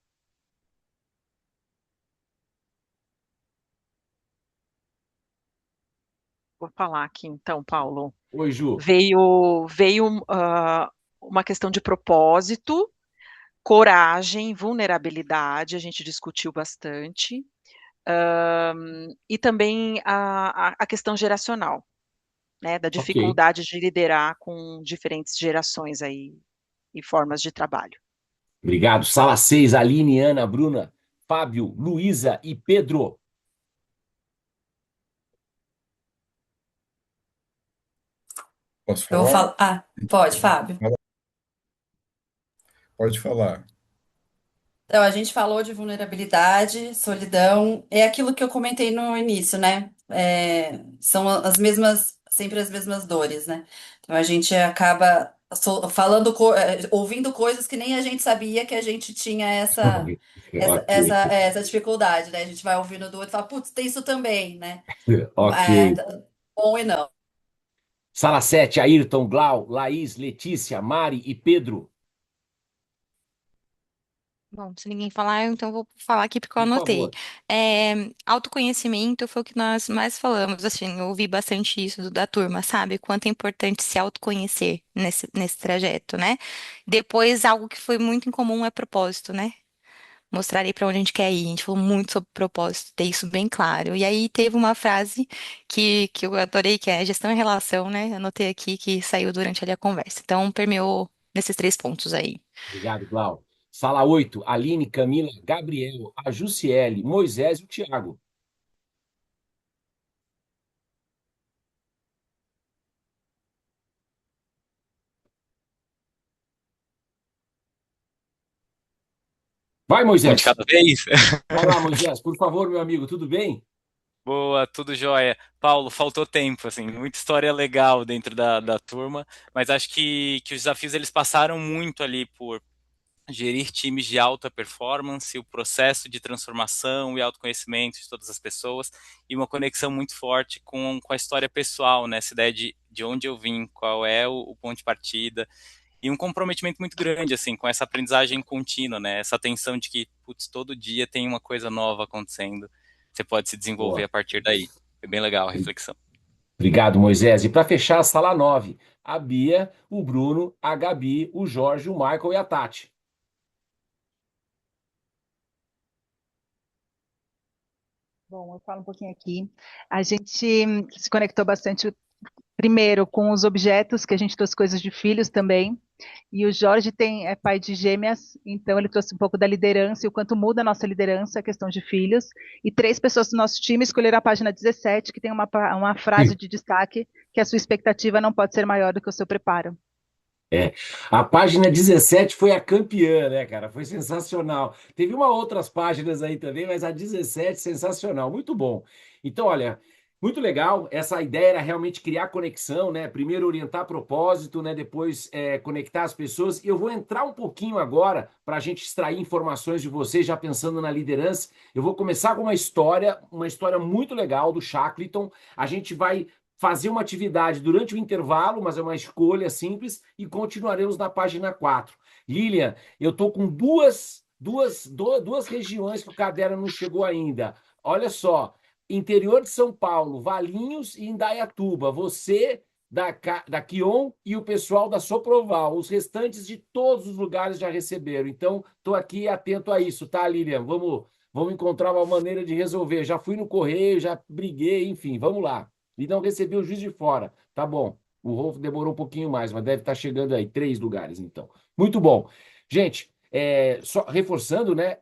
Vou falar aqui então, Paulo.
Oi, Ju.
Veio uma questão de propósito, coragem, vulnerabilidade, a gente discutiu bastante, e também a questão geracional, né, da
Ok.
dificuldade de liderar com diferentes gerações aí e formas de trabalho.
Obrigado. Sala 6, Aline, Ana, Bruna, Fábio, Luísa e Pedro.
Posso
Eu vou
falar?
falar. Pode, Fábio.
Pode falar.
Então, a gente falou de vulnerabilidade, solidão, é aquilo que eu comentei no início, né? São as mesmas, sempre as mesmas dores, né? Então a gente acaba falando, ouvindo coisas que nem a gente sabia que a gente tinha
Ok.
essa dificuldade, né? A gente vai ouvindo do outro e fala, putz, tem isso também, né?
Ok.
Bom e não.
Sala 7, Ayrton, Glau, Laís, Letícia, Mari e Pedro.
Bom, se ninguém falar, então eu vou falar aqui porque eu
Por
anotei.
favor.
Autoconhecimento foi o que nós mais falamos, assim, eu ouvi bastante isso da turma, sabe? Quanto é importante se autoconhecer nesse trajeto, né? Depois, algo que foi muito em comum é propósito, né? Mostrarei para onde a gente quer ir. A gente falou muito sobre propósito, ter isso bem claro. E aí teve uma frase que eu adorei, que é gestão e relação, né? Anotei aqui que saiu durante ali a conversa. Então, permeou nesses 3 pontos aí.
Obrigado, Glau. Sala 8, Aline, Camila, Gabriel, a Jussiele, Moisés e o Tiago. Vai,
Um de
Moisés.
cada vez?
Vai lá, Moisés, por favor, meu amigo, tudo bem?
Boa, tudo jóia. Paulo, faltou tempo, assim, muita história legal dentro da turma, mas acho que os desafios eles passaram muito ali por gerir times de alta performance, o processo de transformação e autoconhecimento de todas as pessoas e uma conexão muito forte com a história pessoal, né? Essa ideia de onde eu vim, qual é o ponto de partida. e um comprometimento muito grande, assim, com essa aprendizagem contínua, né? Essa atenção de que, putz, todo dia tem uma coisa nova acontecendo, você pode se desenvolver
Boa.
a partir daí. Foi bem legal a reflexão.
Obrigado, Moisés. E para fechar a sala 9, a Bia, o Bruno, a Gabi, o Jorge, o Michael e a Tati.
Bom, eu falo um pouquinho aqui. A gente se conectou bastante, primeiro, com os objetos, que a gente trouxe coisas de filhos também. E o Jorge é pai de gêmeas, então ele trouxe um pouco da liderança e o quanto muda a nossa liderança, a questão de filhos. E 3 pessoas do nosso time escolheram a página 17, que tem uma frase de destaque, que a sua expectativa não pode ser maior do que o seu preparo.
A página 17 foi a campeã, né, cara? Foi sensacional. Teve outras páginas aí também, mas a 17, sensacional. Muito bom. Então, olha, muito legal. Essa ideia era realmente criar conexão, né? Primeiro orientar propósito, né? Depois conectar as pessoas. E eu vou entrar um pouquinho agora para a gente extrair informações de vocês, já pensando na liderança. Eu vou começar com uma história muito legal do Shackleton. A gente vai fazer uma atividade durante o intervalo, mas é uma escolha simples, e continuaremos na página 4. Lilian, eu estou com duas regiões que o caderno não chegou ainda. Olha só, interior de São Paulo, Valinhos e Indaiatuba. Você da Kion e o pessoal da Soproval. Os restantes de todos os lugares já receberam. Então, estou aqui atento a isso, tá, Lilian? Vamos encontrar uma maneira de resolver. Já fui no correio, já briguei, enfim, vamos lá. E não recebi o Juiz de Fora. Tá bom. O Rolf demorou um pouquinho mais, mas deve estar chegando aí. 3 lugares, então. Muito bom. Gente, só reforçando, né?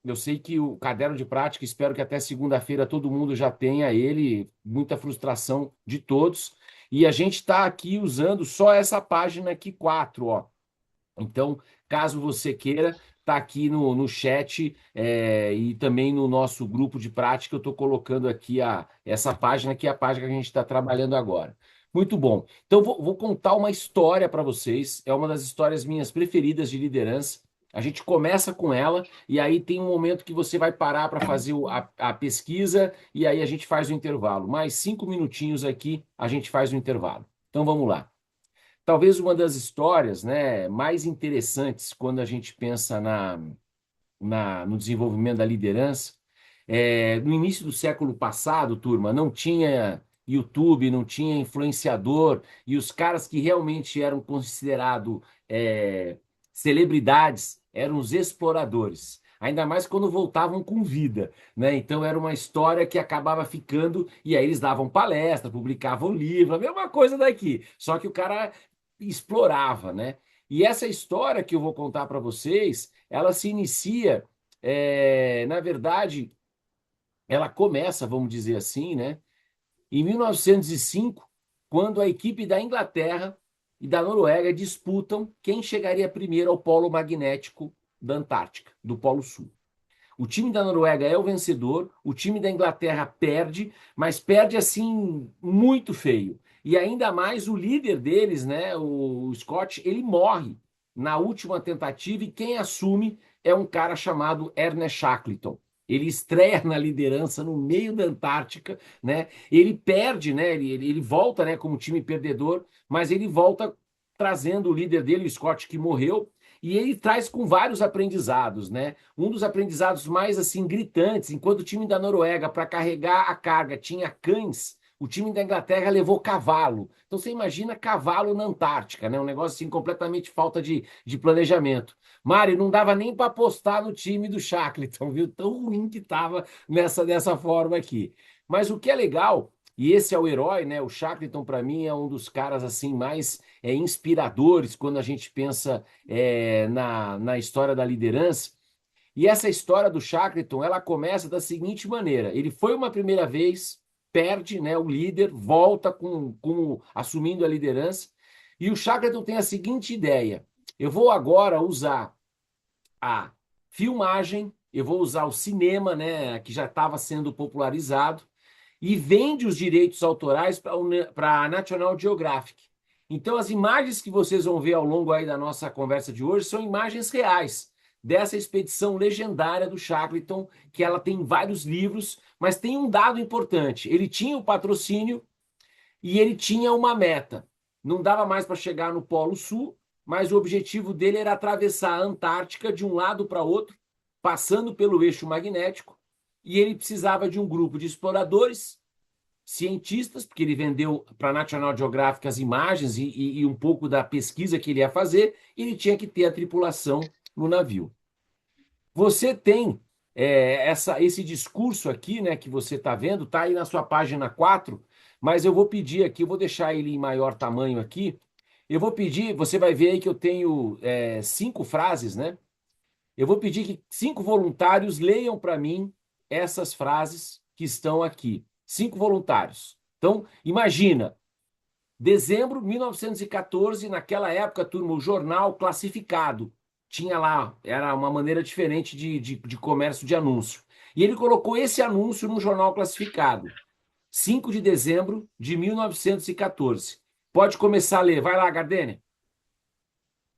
Eu sei que o caderno de prática, espero que até segunda-feira todo mundo já tenha ele. Muita frustração de todos. E a gente está aqui usando só essa página aqui 4, ó. Então, caso você queira, tá aqui no chat e também no nosso grupo de prática, eu estou colocando aqui essa página, que é a página que a gente está trabalhando agora. Muito bom. Então, vou contar uma história para vocês. É uma das histórias minhas preferidas de liderança. A gente começa com ela e aí tem um momento que você vai parar para fazer a pesquisa e aí a gente faz o intervalo. Mais 5 minutinhos aqui, a gente faz o intervalo. Então, vamos lá. Talvez uma das histórias, né, mais interessantes quando a gente pensa no desenvolvimento da liderança. No início do século passado, turma, não tinha YouTube, não tinha influenciador, e os caras que realmente eram considerados celebridades eram os exploradores. Ainda mais quando voltavam com vida, né? Então era uma história que acabava ficando, e aí eles davam palestra, publicavam livro, a mesma coisa daqui. Só que o cara explorava, né? E essa história que eu vou contar para vocês, ela se inicia, na verdade, ela começa, vamos dizer assim, né? Em 1905, quando a equipe da Inglaterra e da Noruega disputam quem chegaria primeiro ao polo magnético da Antártica, do Polo Sul. O time da Noruega é o vencedor, o time da Inglaterra perde, mas perde assim muito feio. E ainda mais o líder deles, né, o Scott, ele morre na última tentativa e quem assume é um cara chamado Ernest Shackleton. Ele estreia na liderança no meio da Antártica, né? Ele perde, né? Ele volta, né, como time perdedor, mas ele volta trazendo o líder dele, o Scott, que morreu. E ele traz com vários aprendizados, né? Um dos aprendizados mais assim gritantes, enquanto o time da Noruega para carregar a carga tinha cães, o time da Inglaterra levou cavalo. Então você imagina cavalo na Antártica, né? Um negócio assim completamente falta de planejamento. Mário, não dava nem para apostar no time do Shackleton, viu? Tão ruim que estava dessa forma aqui. Mas o que é legal, e esse é o herói, né? O Shackleton, para mim, é um dos caras assim mais inspiradores quando a gente pensa na história da liderança. E essa história do Shackleton, ela começa da seguinte maneira: ele foi uma primeira vez, perde, né, o líder, volta assumindo a liderança, e o Shackleton tem a seguinte ideia: eu vou agora usar a filmagem, eu vou usar o cinema, né, que já estava sendo popularizado, e vende os direitos autorais para a National Geographic. Então, as imagens que vocês vão ver ao longo aí da nossa conversa de hoje são imagens reais dessa expedição legendária do Shackleton, que ela tem vários livros, mas tem um dado importante: ele tinha o patrocínio e ele tinha uma meta. Não dava mais para chegar no Polo Sul, mas o objetivo dele era atravessar a Antártica de um lado para outro, passando pelo eixo magnético, e ele precisava de um grupo de exploradores, cientistas, porque ele vendeu para a National Geographic as imagens e um pouco da pesquisa que ele ia fazer, e ele tinha que ter a tripulação no navio. Você tem esse discurso aqui, né, que você está vendo, está aí na sua página 4, mas eu vou pedir aqui, eu vou deixar ele em maior tamanho aqui. Eu vou pedir, você vai ver aí que eu tenho 5 frases, né? Eu vou pedir que 5 voluntários leiam para mim essas frases que estão aqui. 5 voluntários. Então, imagina, dezembro de 1914, naquela época, turma, o jornal classificado tinha lá, era uma maneira diferente de comércio de anúncio. E ele colocou esse anúncio no jornal classificado. 5 de dezembro de 1914. Pode começar a ler. Vai lá, Gardênia.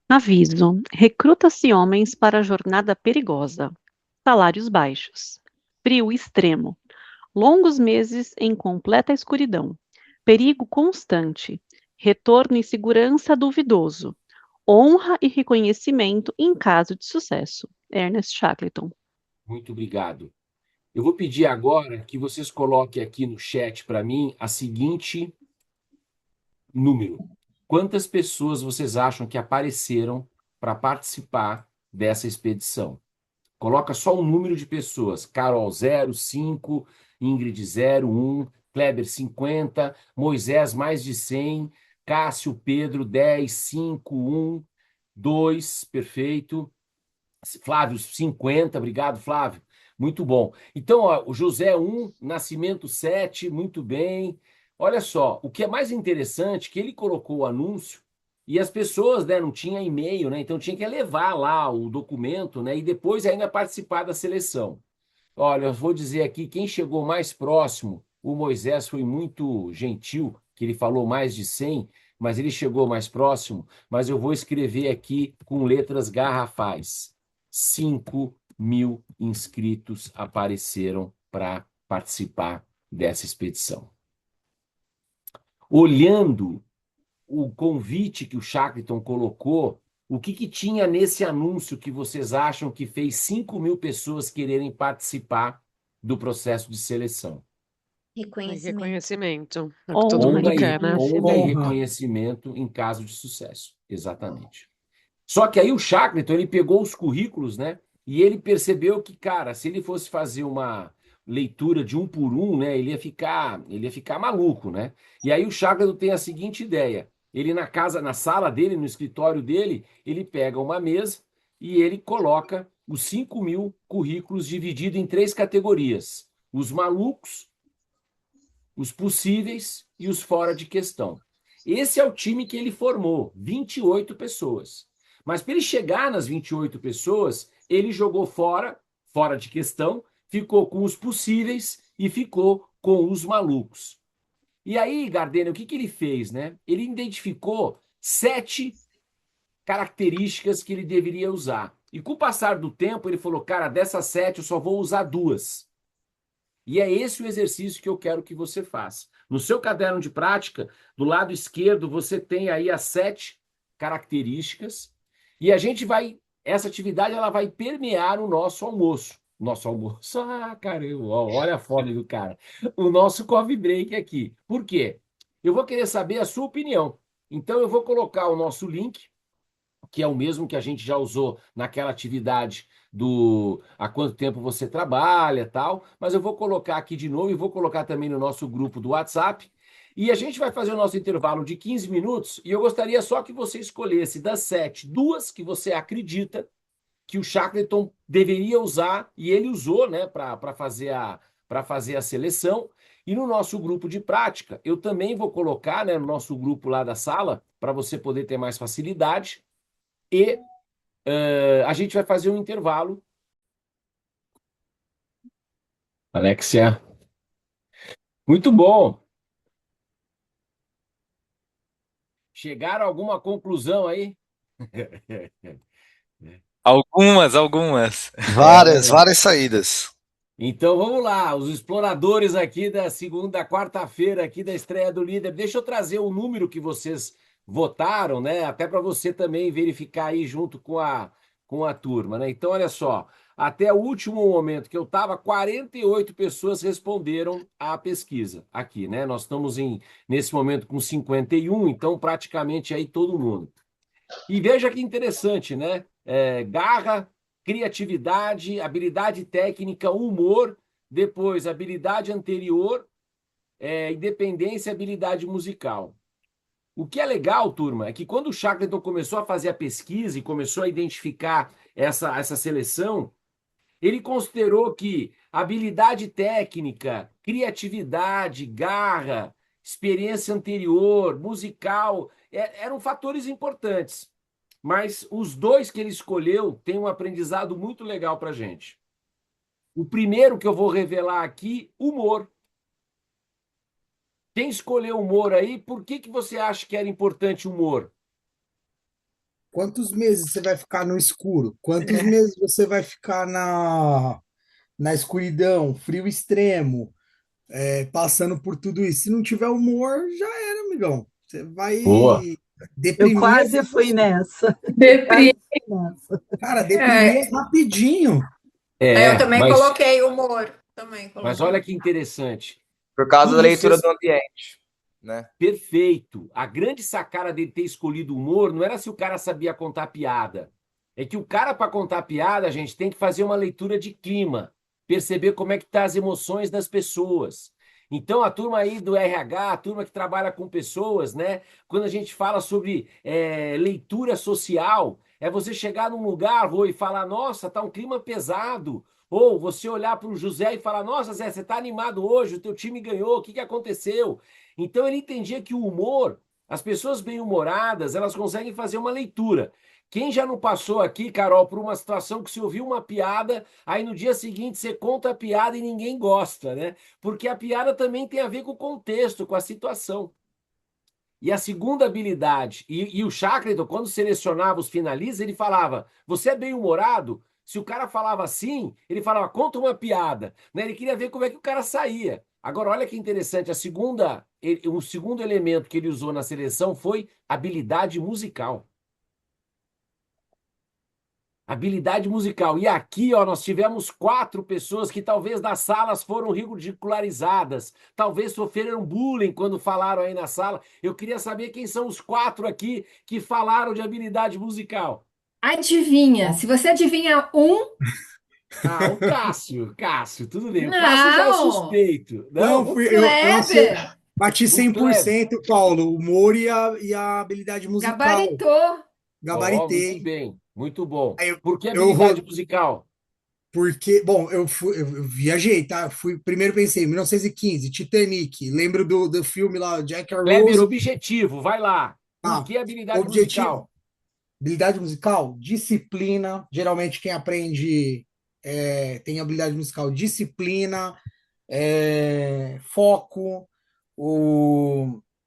Aviso: recruta-se homens para a jornada perigosa. Salários baixos. Frio extremo. Longos meses em completa escuridão. Perigo constante. Retorno e segurança duvidoso. Honra e reconhecimento em caso de sucesso. Ernest Shackleton.
Muito obrigado. Eu vou pedir agora que vocês coloquem aqui no chat para mim a seguinte número. Quantas pessoas vocês acham que apareceram para participar dessa expedição? Coloca só o número de pessoas. Carol 0, 5, Ingrid 0, 1, Kleber 50, Moisés mais de 100, Cássio, Pedro 10, 5, 1, 2, perfeito. Flávio 50, obrigado, Flávio. Muito bom. Então, ó, o José 1, Nascimento 7, muito bem. Olha só, o que é mais interessante é que ele colocou o anúncio e as pessoas, né, não tinha e-mail, né, então tinha que levar lá o documento, né, e depois ainda participar da seleção. Olha, eu vou dizer aqui, quem chegou mais próximo, o Moisés foi muito gentil, que ele falou mais de 100, mas ele chegou mais próximo, mas eu vou escrever aqui com letras garrafais. 5.000 inscritos apareceram para participar dessa expedição. Olhando o convite que o Shackleton colocou, o que tinha nesse anúncio que vocês acham que fez 5.000 pessoas quererem participar do processo de seleção?
Reconhecimento.
É o que todo mundo quer, né?
Honra e reconhecimento em caso de sucesso. Exatamente. Só que aí o Shackleton, ele pegou os currículos, né? E ele percebeu que, cara, se ele fosse fazer uma leitura de um por um, né? Ele ia ficar maluco, né? E aí o Shackleton tem a seguinte ideia. Ele na sala dele, no escritório dele, ele pega uma mesa e ele coloca os 5.000 currículos divididos em 3 categorias. Os malucos, os possíveis e os fora de questão. Esse é o time que ele formou, 28 pessoas. Mas para ele chegar nas 28 pessoas, ele jogou fora de questão, ficou com os possíveis e ficou com os malucos. E aí, Gardênia, o que ele fez, né? Ele identificou 7 características que ele deveria usar. E com o passar do tempo, ele falou, cara, dessas 7 eu só vou usar 2. E é esse o exercício que eu quero que você faça. No seu caderno de prática, do lado esquerdo, você tem aí as 7 características. E a gente essa atividade ela vai permear o nosso almoço. Nosso almoço, caramba, olha a fome do cara. O nosso coffee break aqui. Por quê? Eu vou querer saber a sua opinião. Então, eu vou colocar o nosso link, que é o mesmo que a gente já usou naquela atividade do há quanto tempo você trabalha, tal, mas eu vou colocar aqui de novo e vou colocar também no nosso grupo do WhatsApp. E a gente vai fazer o nosso intervalo de 15 minutos e eu gostaria só que você escolhesse das 7, 2 que você acredita que o Shackleton deveria usar, e ele usou, né, para fazer a seleção. E no nosso grupo de prática, eu também vou colocar, né, no nosso grupo lá da sala, para você poder ter mais facilidade. E a gente vai fazer um intervalo. Alexia. Muito bom. Chegaram a alguma conclusão aí?
Algumas.
Várias saídas.
Então vamos lá, os exploradores aqui da quarta-feira aqui da estreia do líder. Deixa eu trazer o número que vocês votaram, né? Até para você também verificar aí junto com a turma, né? Então, olha só, até o último momento que eu estava, 48 pessoas responderam à pesquisa aqui, né? Nós estamos nesse momento com 51, então praticamente aí todo mundo. E veja que interessante, né? Garra, criatividade, habilidade técnica, humor, depois habilidade anterior, independência e habilidade musical. O que é legal, turma, é que quando o Shackleton começou a fazer a pesquisa e começou a identificar essa seleção, ele considerou que habilidade técnica, criatividade, garra, experiência anterior, musical, eram fatores importantes. Mas os dois que ele escolheu têm um aprendizado muito legal para a gente. O primeiro que eu vou revelar aqui, humor. Quem escolheu humor aí, por que você acha que era importante humor?
Quantos meses você vai ficar no escuro? Quantos meses você vai ficar na escuridão, frio extremo, passando por tudo isso? Se não tiver humor, já era, amigão. Você vai
Boa.
Eu
deprimir.
quase fui nessa.
Depri.
Cara, deprimir rapidinho.
Eu também
mas
coloquei humor.
Mas olha que interessante.
Por causa da
Tudo
leitura
vocês-
do ambiente, né?
Perfeito. A grande sacada dele ter escolhido humor não era se o cara sabia contar piada. É que o cara, para contar piada, a gente tem que fazer uma leitura de clima, perceber como é que tá as emoções das pessoas. Então, a turma aí do RH, a turma que trabalha com pessoas, né? Quando a gente fala sobre leitura social, é você chegar num lugar, Rô, e falar, nossa, tá um clima pesado. Ou você olhar para o José e falar, nossa, Zé, você tá animado hoje, o teu time ganhou, o que que aconteceu? Então ele entendia que o humor, as pessoas bem-humoradas, elas conseguem fazer uma leitura. Quem já não passou aqui, Carol, por uma situação que se ouviu uma piada, aí no dia seguinte você conta a piada e ninguém gosta, né? Porque a piada também tem a ver com o contexto, com a situação. E a segunda habilidade, e o Shackleton, quando selecionava os finalistas, ele falava: você é bem-humorado? Se o cara falava assim, ele falava: conta uma piada. Né? Ele queria ver como é que o cara saía. Agora, olha que interessante, o segundo elemento que ele usou na seleção foi habilidade musical. Habilidade musical. E aqui, ó, nós tivemos 4 pessoas que talvez nas salas foram ridicularizadas, talvez sofreram bullying quando falaram aí na sala. Eu queria saber quem são os 4 aqui que falaram de habilidade musical.
Adivinha? Se você adivinha um,
Ah, o Cássio, tudo bem. O Cássio já é
não!
suspeito.
Não,
o
eu
Kleber!
bati
O Kleber.
100%, Paulo. O humor e a habilidade musical.
Gabaritou!
Ó,
Gabaritei.
muito bem, muito bom.
Aí
Por que
eu
habilidade musical?
Porque, bom, eu viajei, tá? Primeiro pensei, 1915, Titanic. Lembro do filme lá, Jack and
Kleber,
Rose.
objetivo, vai lá. Por que habilidade
Objetivo.
musical?
Habilidade musical, disciplina. Geralmente quem aprende tem habilidade musical, disciplina, foco,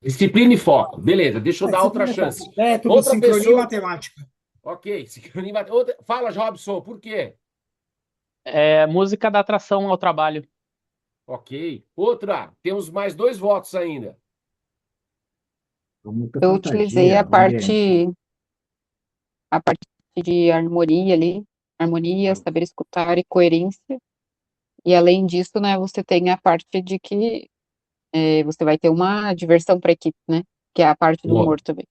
Disciplina e foco. Beleza, deixa eu dar outra
disciplina e
chance.
foco. Método,
Outra
sincronia e
pessoa.
matemática.
Ok, sincronia. Fala, Robson, por quê?
Música da atração ao trabalho.
Ok. Outra, temos mais 2 votos ainda.
Eu utilizei a parte de harmonia ali, harmonia, saber escutar e coerência. E além disso, né, você tem a parte de que você vai ter uma diversão para a equipe, né? Que é a parte do humor também.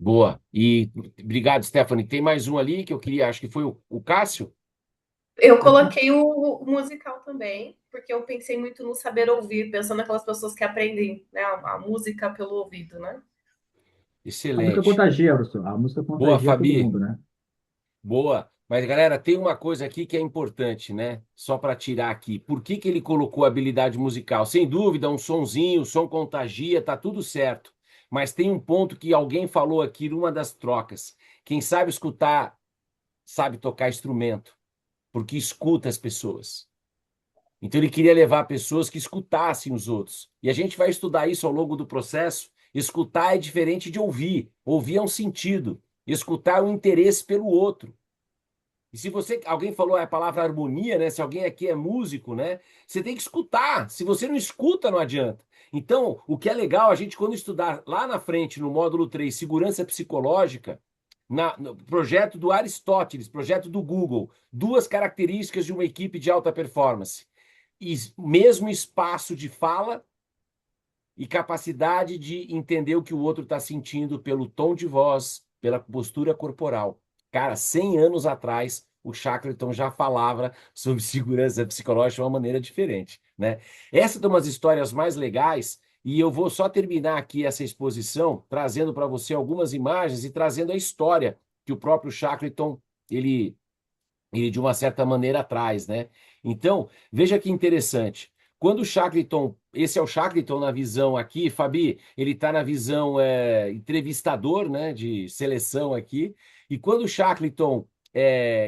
Boa. E obrigado, Stephanie. Tem mais um ali que eu queria, acho que foi o Cássio.
Eu coloquei o musical também, porque eu pensei muito no saber ouvir, pensando naquelas pessoas que aprendem, né, a música pelo ouvido, né?
A música
Excelente.
contagia, professor. A música
Boa,
contagia todo
Fabi.
mundo, né?
Boa. Mas, galera, tem uma coisa aqui que é importante, né? Só para tirar aqui. Por que ele colocou habilidade musical? Sem dúvida, um sonzinho, o som contagia, tá tudo certo. Mas tem um ponto que alguém falou aqui numa das trocas. Quem sabe escutar, sabe tocar instrumento, porque escuta as pessoas. Então ele queria levar pessoas que escutassem os outros. E a gente vai estudar isso ao longo do processo. Escutar é diferente de ouvir. Ouvir é um sentido. Escutar é um interesse pelo outro. E se alguém falou a palavra harmonia, né? Se alguém aqui é músico, né? Você tem que escutar. Se você não escuta, não adianta. Então, o que é legal, a gente quando estudar lá na frente, no módulo 3, segurança psicológica, no projeto do Aristóteles, projeto do Google, 2 características de uma equipe de alta performance. Mesmo espaço de fala e capacidade de entender o que o outro está sentindo pelo tom de voz, pela postura corporal. Cara, 100 anos atrás, o Shackleton já falava sobre segurança psicológica de uma maneira diferente, né? Essa é uma das histórias mais legais, e eu vou só terminar aqui essa exposição trazendo para você algumas imagens e trazendo a história que o próprio Shackleton, ele de uma certa maneira traz, né? Então, veja que interessante. Quando o Shackleton, esse é o Shackleton na visão aqui, Fabi, ele está na visão entrevistador, né, de seleção aqui, e quando o Shackleton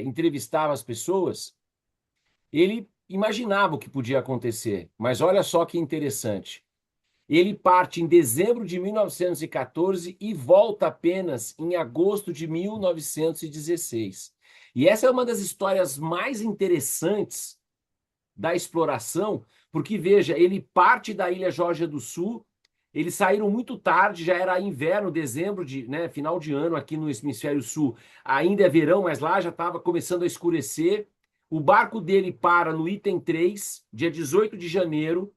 entrevistava as pessoas, ele imaginava o que podia acontecer, mas olha só que interessante. Ele parte em dezembro de 1914 e volta apenas em agosto de 1916. E essa é uma das histórias mais interessantes da exploração, porque, veja, ele parte da Ilha Geórgia do Sul, eles saíram muito tarde, já era inverno, dezembro, né, final de ano aqui no Hemisfério Sul, ainda é verão, mas lá já estava começando a escurecer. O barco dele para no item 3, dia 18 de janeiro,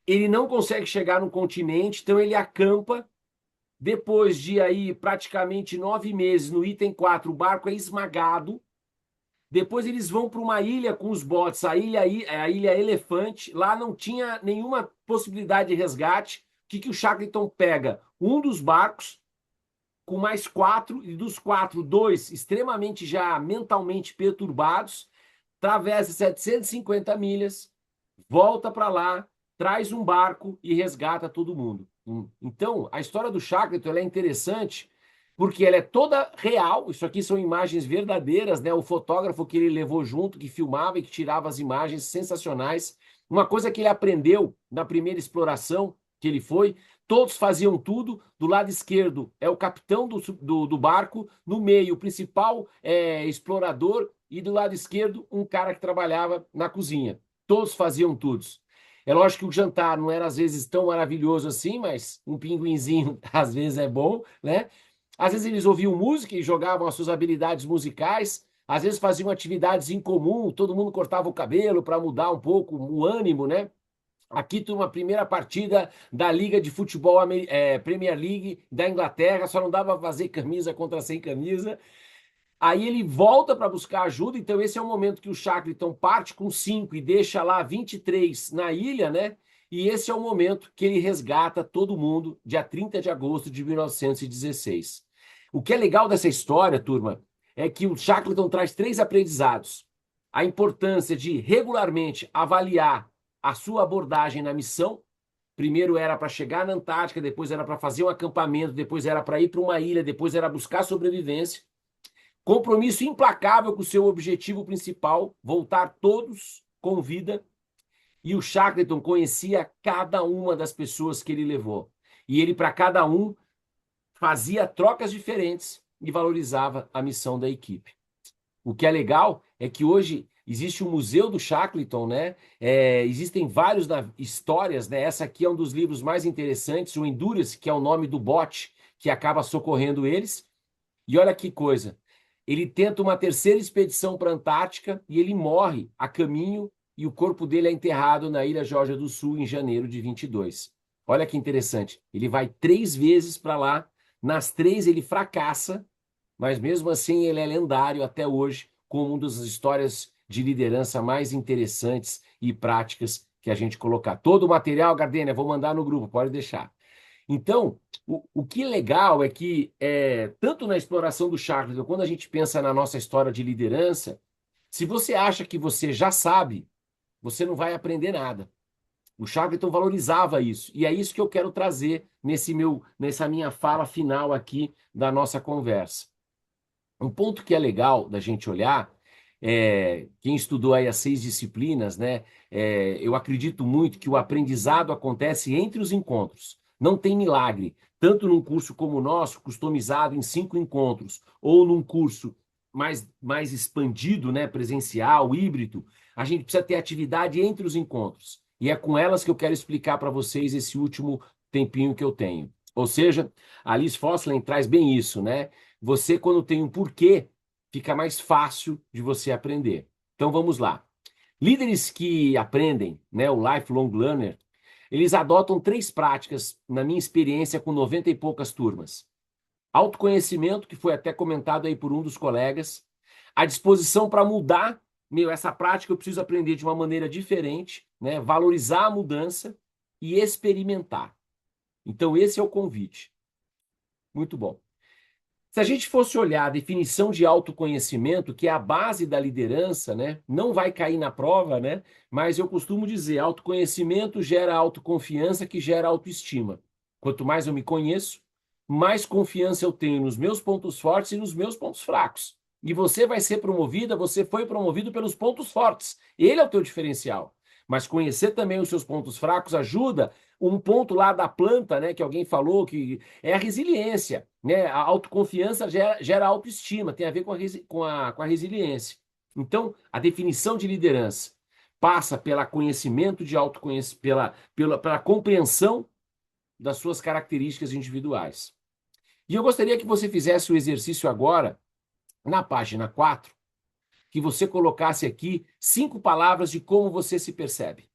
ele não consegue chegar no continente, então ele acampa. Depois de aí praticamente 9 meses, no item 4, o barco é esmagado. Depois eles vão para uma ilha com os botes, a ilha Elefante. Lá não tinha nenhuma possibilidade de resgate. O que o Shackleton pega? Um dos barcos, com mais 4, e dos 4, 2 extremamente já mentalmente perturbados, atravessa 750 milhas, volta para lá, traz um barco e resgata todo mundo. Então, a história do Shackleton ela é interessante porque ela é toda real. Isso aqui são imagens verdadeiras, né? O fotógrafo que ele levou junto, que filmava e que tirava as imagens sensacionais. Uma coisa que ele aprendeu na primeira exploração que ele foi, todos faziam tudo. Do lado esquerdo é o capitão do barco, no meio o principal explorador e do lado esquerdo um cara que trabalhava na cozinha. Todos faziam tudo. É lógico que o jantar não era às vezes tão maravilhoso assim, mas um pinguinzinho às vezes é bom, né? Às vezes eles ouviam música e jogavam as suas habilidades musicais, às vezes faziam atividades em comum, todo mundo cortava o cabelo para mudar um pouco o ânimo, né? Aqui tem uma primeira partida da Liga de Futebol Premier League da Inglaterra, só não dava para fazer camisa contra sem camisa. Aí ele volta para buscar ajuda, então esse é o momento que o Shackleton parte com 5 e deixa lá 23 na ilha, né? E esse é o momento que ele resgata todo mundo, dia 30 de agosto de 1916. O que é legal dessa história, turma, é que o Shackleton traz 3 aprendizados. A importância de regularmente avaliar a sua abordagem na missão. Primeiro era para chegar na Antártica, depois era para fazer um acampamento, depois era para ir para uma ilha, depois era buscar sobrevivência. Compromisso implacável com o seu objetivo principal, voltar todos com vida. E o Shackleton conhecia cada uma das pessoas que ele levou. E ele, para cada um, fazia trocas diferentes e valorizava a missão da equipe. O que é legal é que hoje existe o Museu do Shackleton, né? Existem várias histórias, né? Essa aqui é um dos livros mais interessantes, o Endurance, que é o nome do bote que acaba socorrendo eles. E olha que coisa, ele tenta uma terceira expedição para a Antártica e ele morre a caminho e o corpo dele é enterrado na Ilha Geórgia do Sul em janeiro de 22. Olha que interessante, ele vai 3 vezes para lá, nas 3 ele fracassa, mas mesmo assim ele é lendário até hoje como uma das histórias de liderança mais interessantes e práticas que a gente colocar. Todo o material, Gardênia, vou mandar no grupo, pode deixar. Então, o que é legal é que, tanto na exploração do Shackleton, quando a gente pensa na nossa história de liderança, se você acha que você já sabe, você não vai aprender nada. O Shackleton valorizava isso, e é isso que eu quero trazer nessa minha fala final aqui da nossa conversa. Um ponto que é legal da gente olhar, quem estudou aí as 6 disciplinas, né, eu acredito muito que o aprendizado acontece entre os encontros. Não tem milagre, tanto num curso como o nosso, customizado em 5 encontros, ou num curso mais expandido, né, presencial, híbrido, a gente precisa ter atividade entre os encontros. E é com elas que eu quero explicar para vocês esse último tempinho que eu tenho. Ou seja, a Liz Fosslin traz bem isso, né? Você, quando tem um porquê, fica mais fácil de você aprender. Então, vamos lá. Líderes que aprendem, né, o lifelong learner, eles adotam 3 práticas, na minha experiência, com 90 e poucas turmas. Autoconhecimento, que foi até comentado aí por um dos colegas. A disposição para mudar, essa prática eu preciso aprender de uma maneira diferente, né? Valorizar a mudança e experimentar. Então, esse é o convite. Muito bom. Se a gente fosse olhar a definição de autoconhecimento, que é a base da liderança, né? Não vai cair na prova, né? Mas eu costumo dizer, autoconhecimento gera autoconfiança, que gera autoestima. Quanto mais eu me conheço, mais confiança eu tenho nos meus pontos fortes e nos meus pontos fracos. E você vai ser promovida, você foi promovido pelos pontos fortes. Ele é o teu diferencial. Mas conhecer também os seus pontos fracos ajuda. Um ponto lá da planta, né, que alguém falou, que é a resiliência, né? A autoconfiança gera autoestima, tem a ver com a resiliência. Então, a definição de liderança passa pelo conhecimento de autoconhecimento, pela compreensão das suas características individuais. E eu gostaria que você fizesse o exercício agora, na página 4, que você colocasse aqui 5 palavras de como você se percebe.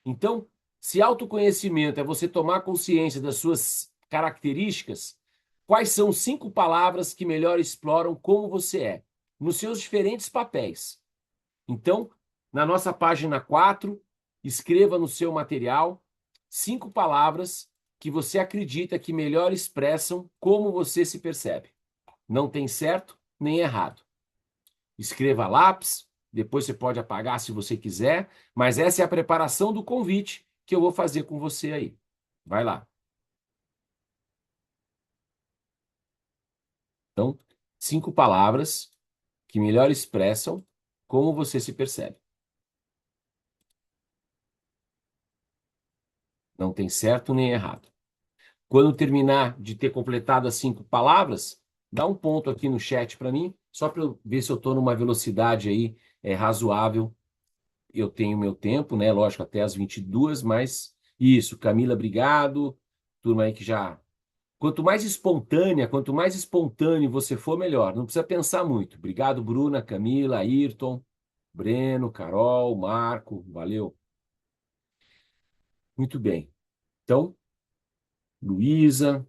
Então, se autoconhecimento é você tomar consciência das suas características, quais são 5 palavras que melhor exploram como você é, nos seus diferentes papéis? Então, na nossa página 4, escreva no seu material 5 palavras que você acredita que melhor expressam como você se percebe. Não tem certo nem errado. Escreva a lápis, depois você pode apagar se você quiser, mas essa é a preparação do convite que eu vou fazer com você aí. Vai lá. Então, 5 palavras que melhor expressam como você se percebe. Não tem certo nem errado. Quando terminar de ter completado as 5 palavras, dá um ponto aqui no chat para mim, só para eu ver se eu estou numa velocidade aí razoável. Eu tenho meu tempo, né? Lógico, até as 22, mas isso, Camila, obrigado. Turma aí que já... Quanto mais espontâneo você for, melhor. Não precisa pensar muito. Obrigado, Bruna, Camila, Ayrton, Breno, Carol, Marco, valeu. Muito bem. Então, Luísa,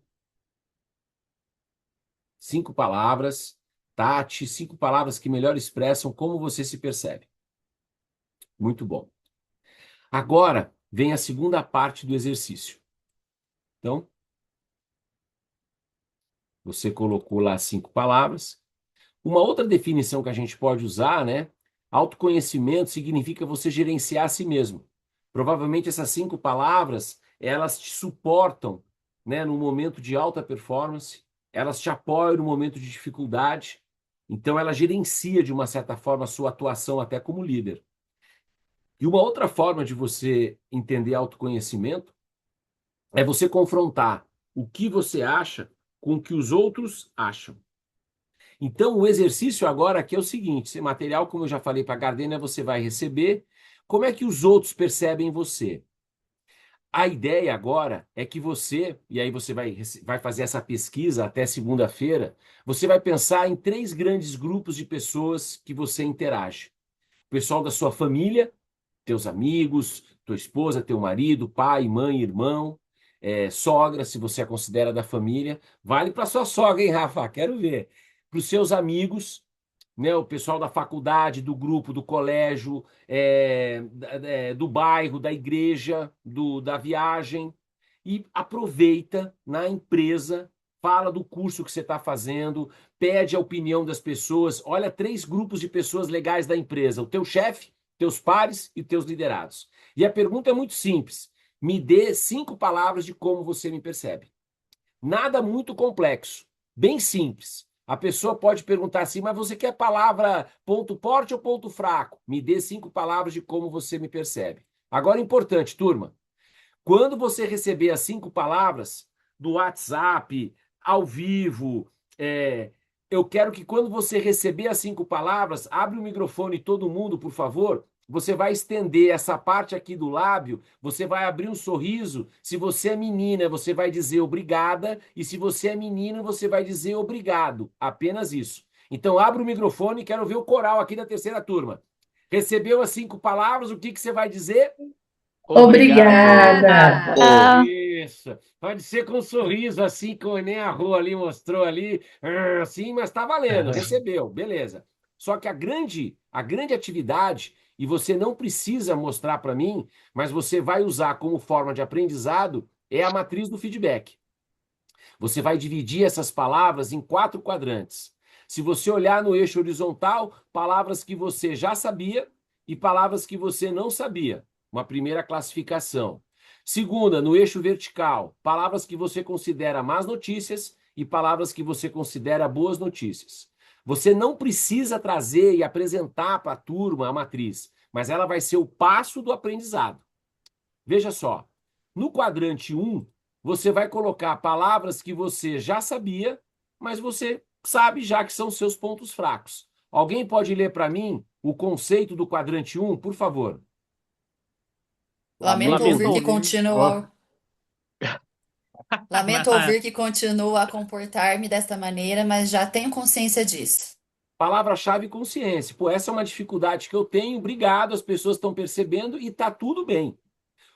5 palavras. Tati, 5 palavras que melhor expressam como você se percebe. Muito bom. Agora vem a segunda parte do exercício. Então, você colocou lá 5 palavras. Uma outra definição que a gente pode usar, né? Autoconhecimento significa você gerenciar a si mesmo. Provavelmente essas 5 palavras, elas te suportam, né, no momento de alta performance, elas te apoiam no momento de dificuldade. Então, ela gerencia, de uma certa forma, a sua atuação até como líder. E uma outra forma de você entender autoconhecimento é você confrontar o que você acha com o que os outros acham. Então, o exercício agora aqui é o seguinte, esse material, como eu já falei para a Gardênia, você vai receber. Como é que os outros percebem você? A ideia agora é que você, e aí você vai fazer essa pesquisa até segunda-feira, você vai pensar em 3 grandes grupos de pessoas que você interage. O pessoal da sua família, teus amigos, tua esposa, teu marido, pai, mãe, irmão, sogra, se você a considera da família. Vale para sua sogra, hein, Rafa? Quero ver. Para os seus amigos, né, o pessoal da faculdade, do grupo, do colégio, do bairro, da igreja, da viagem. E aproveita na empresa, fala do curso que você está fazendo, pede a opinião das pessoas. Olha 3 grupos de pessoas legais da empresa: o teu chefe, teus pares e teus liderados. E a pergunta é muito simples. Me dê 5 palavras de como você me percebe. Nada muito complexo, bem simples. A pessoa pode perguntar assim, mas você quer palavra ponto forte ou ponto fraco? Me dê 5 palavras de como você me percebe. Agora, importante, turma. Quando você receber as 5 palavras do WhatsApp, ao vivo, eu quero que quando você receber as 5 palavras, abre o microfone todo mundo, por favor. Você vai estender essa parte aqui do lábio, você vai abrir um sorriso. Se você é menina, você vai dizer obrigada, e se você é menino, você vai dizer obrigado. Apenas isso. Então, abre o microfone e quero ver o coral aqui da terceira turma. Recebeu as 5 palavras, o que você vai dizer?
Obrigada.
Ah,
Isso. Pode ser com um sorriso, assim, como nem a Rô ali mostrou ali, assim, mas tá valendo, recebeu, beleza. Só que a grande atividade, e você não precisa mostrar para mim, mas você vai usar como forma de aprendizado, é a matriz do feedback. Você vai dividir essas palavras em 4 quadrantes. Se você olhar no eixo horizontal, palavras que você já sabia e palavras que você não sabia. Uma primeira classificação. Segunda, no eixo vertical, palavras que você considera más notícias e palavras que você considera boas notícias. Você não precisa trazer e apresentar para a turma a matriz, mas ela vai ser o passo do aprendizado. Veja só, no quadrante 1, você vai colocar palavras que você já sabia, mas você sabe já que são seus pontos fracos. Alguém pode ler para mim o conceito do quadrante 1, por favor?
Lamento ouvir que continua. Lamento
Não,
ouvir que continuo a comportar-me desta maneira, mas já tenho consciência disso.
Palavra-chave consciência. Pô, essa é uma dificuldade que eu tenho. Obrigado, as pessoas estão percebendo e tá tudo bem.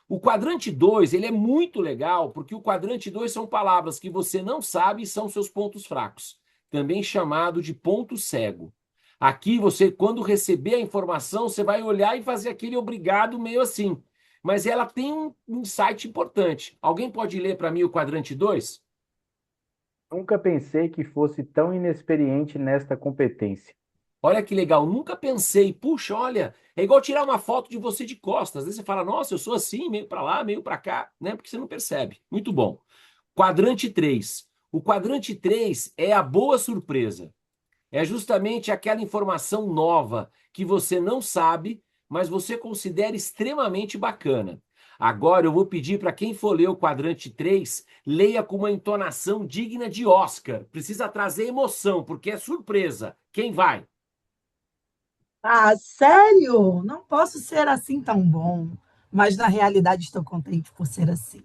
O quadrante 2, ele é muito legal, porque o quadrante 2 são palavras que você não sabe e são seus pontos fracos, também chamado de ponto cego. Aqui você, quando receber a informação, você vai olhar e fazer aquele obrigado meio assim. Mas ela tem um insight importante. Alguém pode ler para mim o quadrante 2?
Nunca pensei que fosse tão inexperiente nesta competência.
Olha que legal, nunca pensei, puxa, olha, é igual tirar uma foto de você de costas. Às vezes você fala, nossa, eu sou assim, meio para lá, meio para cá, né? Porque você não percebe. Muito bom. Quadrante 3. O quadrante 3 é a boa surpresa. É justamente aquela informação nova que você não sabe, mas você considera extremamente bacana. Agora eu vou pedir para quem for ler o quadrante 3, leia com uma entonação digna de Oscar. Precisa trazer emoção, porque é surpresa. Quem vai?
Ah, sério? Não posso ser assim tão bom, mas na realidade estou contente por ser assim.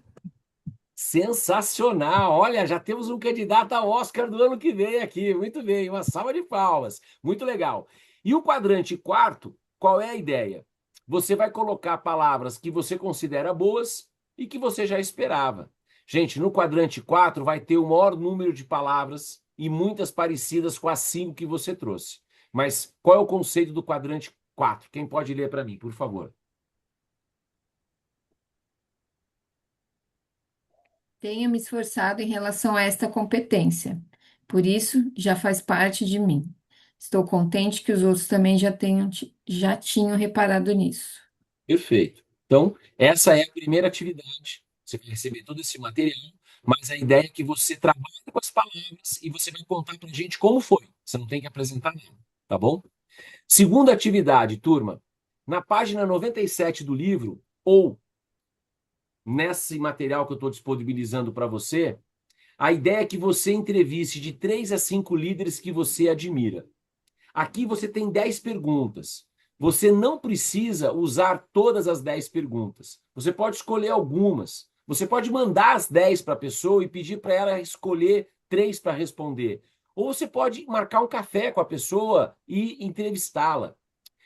Sensacional! Olha, já temos um candidato ao Oscar do ano que vem aqui. Muito bem, uma salva de palmas. Muito legal. E o quadrante 4, qual é a ideia? Você vai colocar palavras que você considera boas e que você já esperava. Gente, no quadrante 4 vai ter o maior número de palavras e muitas parecidas com as 5 que você trouxe. Mas qual é o conceito do quadrante 4? Quem pode ler para mim, por favor?
Tenho me esforçado em relação a esta competência. Por isso, já faz parte de mim. Estou contente que os outros também já tinham reparado nisso.
Perfeito. Então, essa é a primeira atividade. Você vai receber todo esse material, mas a ideia é que você trabalhe com as palavras e você vai contar para a gente como foi. Você não tem que apresentar nada, tá bom? Segunda atividade, turma. Na página 97 do livro, ou nesse material que eu estou disponibilizando para você, a ideia é que você entreviste de 3 a 5 líderes que você admira. Aqui você tem 10 perguntas. Você não precisa usar todas as 10 perguntas. Você pode escolher algumas. Você pode mandar as 10 para a pessoa e pedir para ela escolher 3 para responder. Ou você pode marcar um café com a pessoa e entrevistá-la.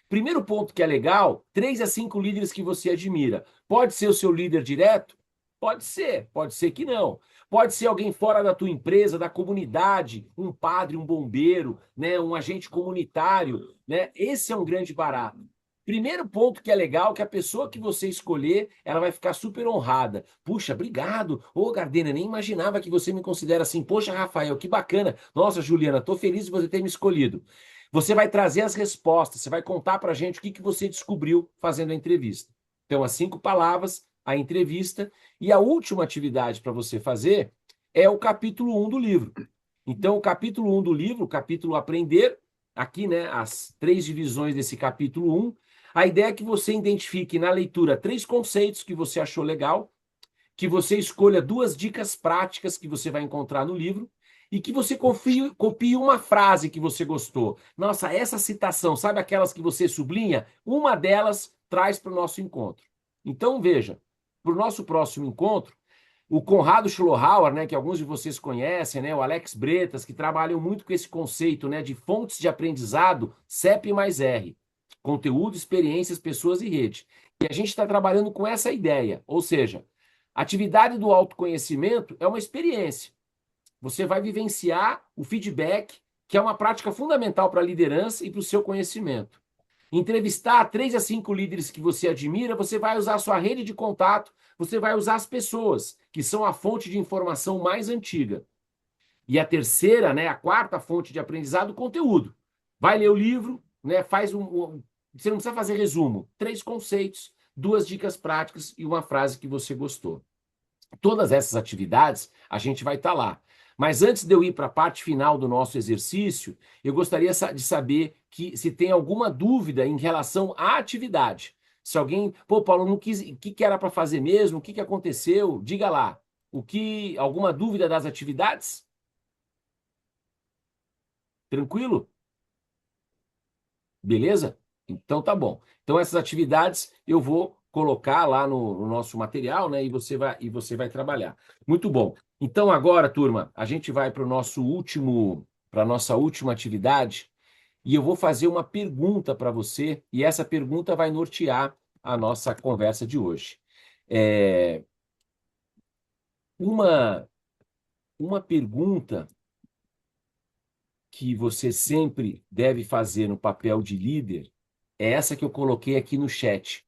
Primeiro ponto que é legal, 3 a 5 líderes que você admira. Pode ser o seu líder direto? Pode ser que não. Pode ser alguém fora da tua empresa, da comunidade, um padre, um bombeiro, né, um agente comunitário, né? Esse é um grande barato. Primeiro ponto que é legal, que a pessoa que você escolher, ela vai ficar super honrada. Puxa, obrigado. Ô, Gardena, nem imaginava que você me considera assim. Poxa, Rafael, que bacana. Nossa, Juliana, tô feliz de você ter me escolhido. Você vai trazer as respostas, você vai contar pra gente o que você descobriu fazendo a entrevista. Então, as 5 palavras, a entrevista, e a última atividade para você fazer é o capítulo 1 do livro. Então, o capítulo 1 do livro, o capítulo Aprender, aqui, né, as 3 divisões desse capítulo 1, a ideia é que você identifique na leitura 3 conceitos que você achou legal, que você escolha 2 dicas práticas que você vai encontrar no livro e que você copie uma frase que você gostou. Nossa, essa citação, sabe aquelas que você sublinha? Uma delas traz para o nosso encontro. Então, veja, para o nosso próximo encontro, o Conrado Schlohauer, né, que alguns de vocês conhecem, né, o Alex Bretas, que trabalham muito com esse conceito, né, de fontes de aprendizado CEP mais R. Conteúdo, experiências, pessoas e rede. E a gente está trabalhando com essa ideia, ou seja, a atividade do autoconhecimento é uma experiência. Você vai vivenciar o feedback, que é uma prática fundamental para a liderança e para o seu conhecimento. Entrevistar 3 a 5 líderes que você admira, você vai usar a sua rede de contato, você vai usar as pessoas, que são a fonte de informação mais antiga. E a terceira, né, a quarta fonte de aprendizado, o conteúdo. Vai ler o livro, né, faz você não precisa fazer resumo. 3 conceitos, 2 dicas práticas e uma frase que você gostou. Todas essas atividades, a gente vai estar lá. Mas antes de eu ir para a parte final do nosso exercício, eu gostaria de saber se tem alguma dúvida em relação à atividade. Se alguém, pô, Paulo, não quis, o que era para fazer mesmo? O que aconteceu? Diga lá. Alguma dúvida das atividades? Tranquilo? Beleza? Então tá bom. Então essas atividades eu vou colocar lá no nosso material, né? E você vai trabalhar. Muito bom. Então agora, turma, a gente vai para a nossa última atividade e eu vou fazer uma pergunta para você e essa pergunta vai nortear a nossa conversa de hoje. Uma pergunta que você sempre deve fazer no papel de líder é essa que eu coloquei aqui no chat.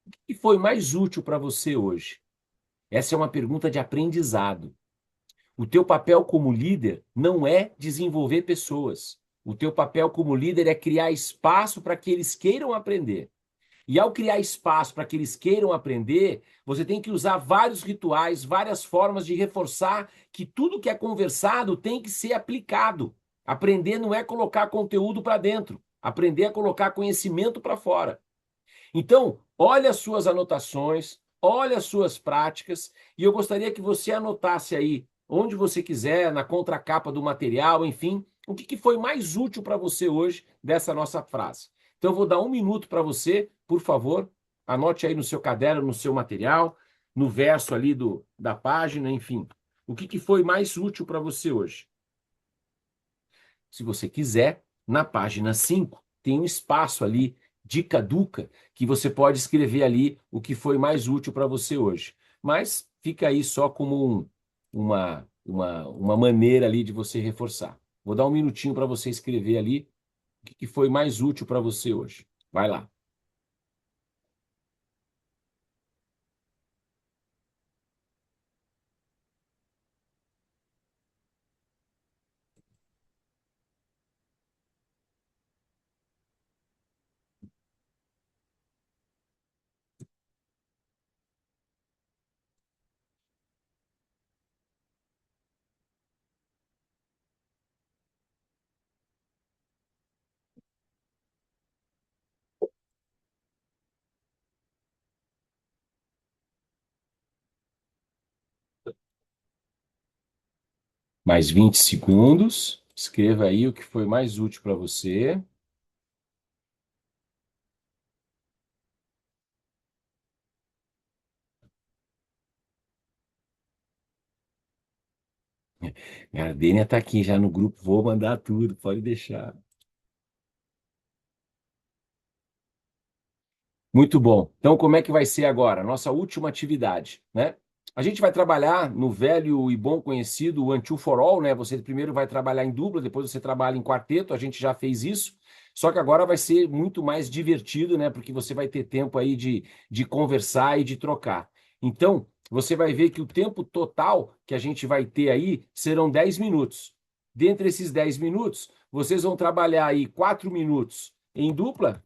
O que foi mais útil para você hoje? Essa é uma pergunta de aprendizado. O teu papel como líder não é desenvolver pessoas. O teu papel como líder é criar espaço para que eles queiram aprender. E ao criar espaço para que eles queiram aprender, você tem que usar vários rituais, várias formas de reforçar que tudo que é conversado tem que ser aplicado. Aprender não é colocar conteúdo para dentro. Aprender é colocar conhecimento para fora. Então, olha as suas anotações, olha as suas práticas, e eu gostaria que você anotasse aí, onde você quiser, na contracapa do material, enfim, o que foi mais útil para você hoje dessa nossa frase. Então, eu vou dar 1 minuto para você, por favor, anote aí no seu caderno, no seu material, no verso ali da página, enfim, o que foi mais útil para você hoje. Se você quiser, na página 5, tem um espaço ali, Dica Duca, que você pode escrever ali o que foi mais útil para você hoje. Mas fica aí só como uma maneira ali de você reforçar. Vou dar 1 minutinho para você escrever ali o que foi mais útil para você hoje. Vai lá. Mais 20 segundos. Escreva aí o que foi mais útil para você. Gardênia está aqui já no grupo. Vou mandar tudo, pode deixar. Muito bom. Então, como é que vai ser agora? Nossa última atividade, né? A gente vai trabalhar no velho e bom conhecido One Two for All, né? Você primeiro vai trabalhar em dupla, depois você trabalha em quarteto. A gente já fez isso. Só que agora vai ser muito mais divertido, né? Porque você vai ter tempo aí de conversar e de trocar. Então, você vai ver que o tempo total que a gente vai ter aí serão 10 minutos. Dentre esses 10 minutos, vocês vão trabalhar aí 4 minutos em dupla,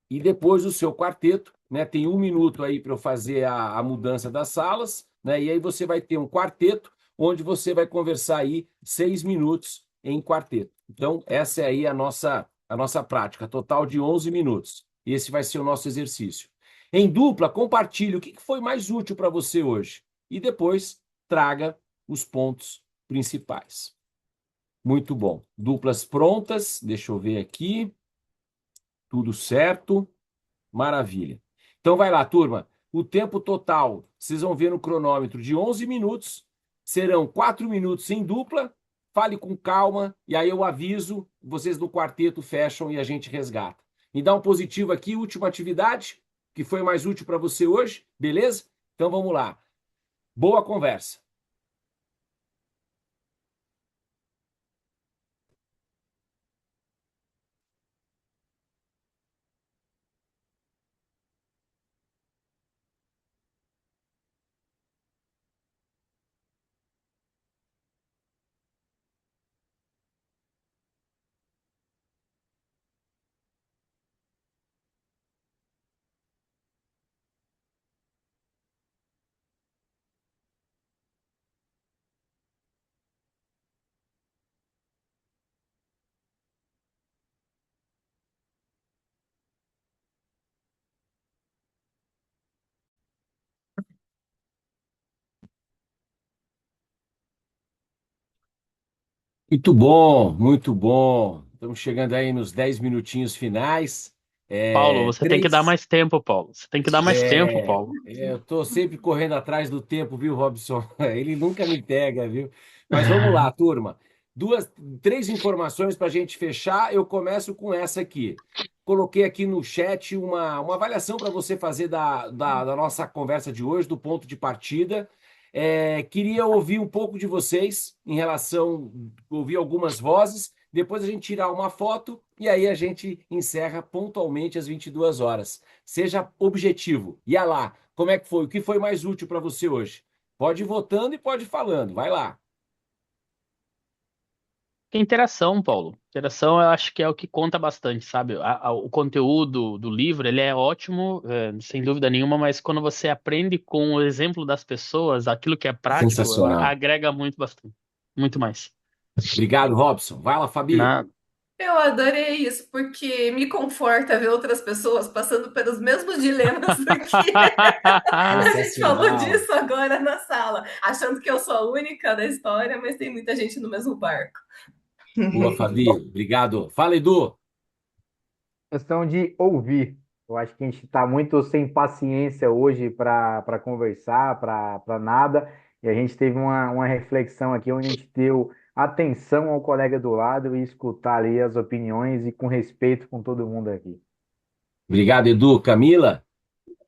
e depois o seu quarteto, né? Tem 1 minuto aí para eu fazer a mudança das salas, né? E aí você vai ter um quarteto, onde você vai conversar aí 6 minutos em quarteto. Então, essa é aí a nossa prática, total de 11 minutos. Esse vai ser o nosso exercício. Em dupla, compartilhe o que foi mais útil para você hoje. E depois traga os pontos principais. Muito bom. Duplas prontas, deixa eu ver aqui. Tudo certo. Maravilha. Então vai lá, turma. O tempo total, vocês vão ver no cronômetro, de 11 minutos. Serão 4 minutos em dupla. Fale com calma e aí eu aviso, vocês do quarteto fecham e a gente resgata. Me dá um positivo aqui, última atividade, que foi mais útil para você hoje, beleza? Então vamos lá. Boa conversa. Muito bom, muito bom. Estamos chegando aí nos 10 minutinhos finais.
Paulo, você tem que dar
Três.
mais tempo, Paulo. Você tem que dar mais tempo, Paulo.
Eu estou sempre correndo atrás do tempo, viu, Robson? Ele nunca me pega, viu? Mas vamos lá, turma. Três informações para a gente fechar. Eu começo com essa aqui. Coloquei aqui no chat uma avaliação para você fazer da nossa conversa de hoje, do ponto de partida. Queria ouvir um pouco de vocês em relação, ouvir algumas vozes, depois a gente tirar uma foto e aí a gente encerra pontualmente às 22 horas. Seja objetivo. E lá, como é que foi? O que foi mais útil para você hoje? Pode ir votando e pode ir falando. Vai lá.
Interação, Paulo. Interação, eu acho que é o que conta bastante, sabe? O conteúdo do livro, ele é ótimo, sem dúvida nenhuma, mas quando você aprende com o exemplo das pessoas, aquilo que é prático,
Sensacional.
agrega muito bastante. Muito mais.
Obrigado, Robson. Vai lá, Fabi.
Nada.
Eu adorei isso, porque me conforta ver outras pessoas passando pelos mesmos dilemas do que a gente falou disso agora na sala, achando que eu sou a única da história, mas tem muita gente no mesmo barco.
Boa, Fabi. Obrigado. Fala, Edu.
Questão de ouvir. Eu acho que a gente está muito sem paciência hoje para conversar, para nada. E a gente teve uma reflexão aqui onde a gente deu atenção ao colega do lado e escutar ali as opiniões e com respeito com todo mundo aqui.
Obrigado, Edu. Camila?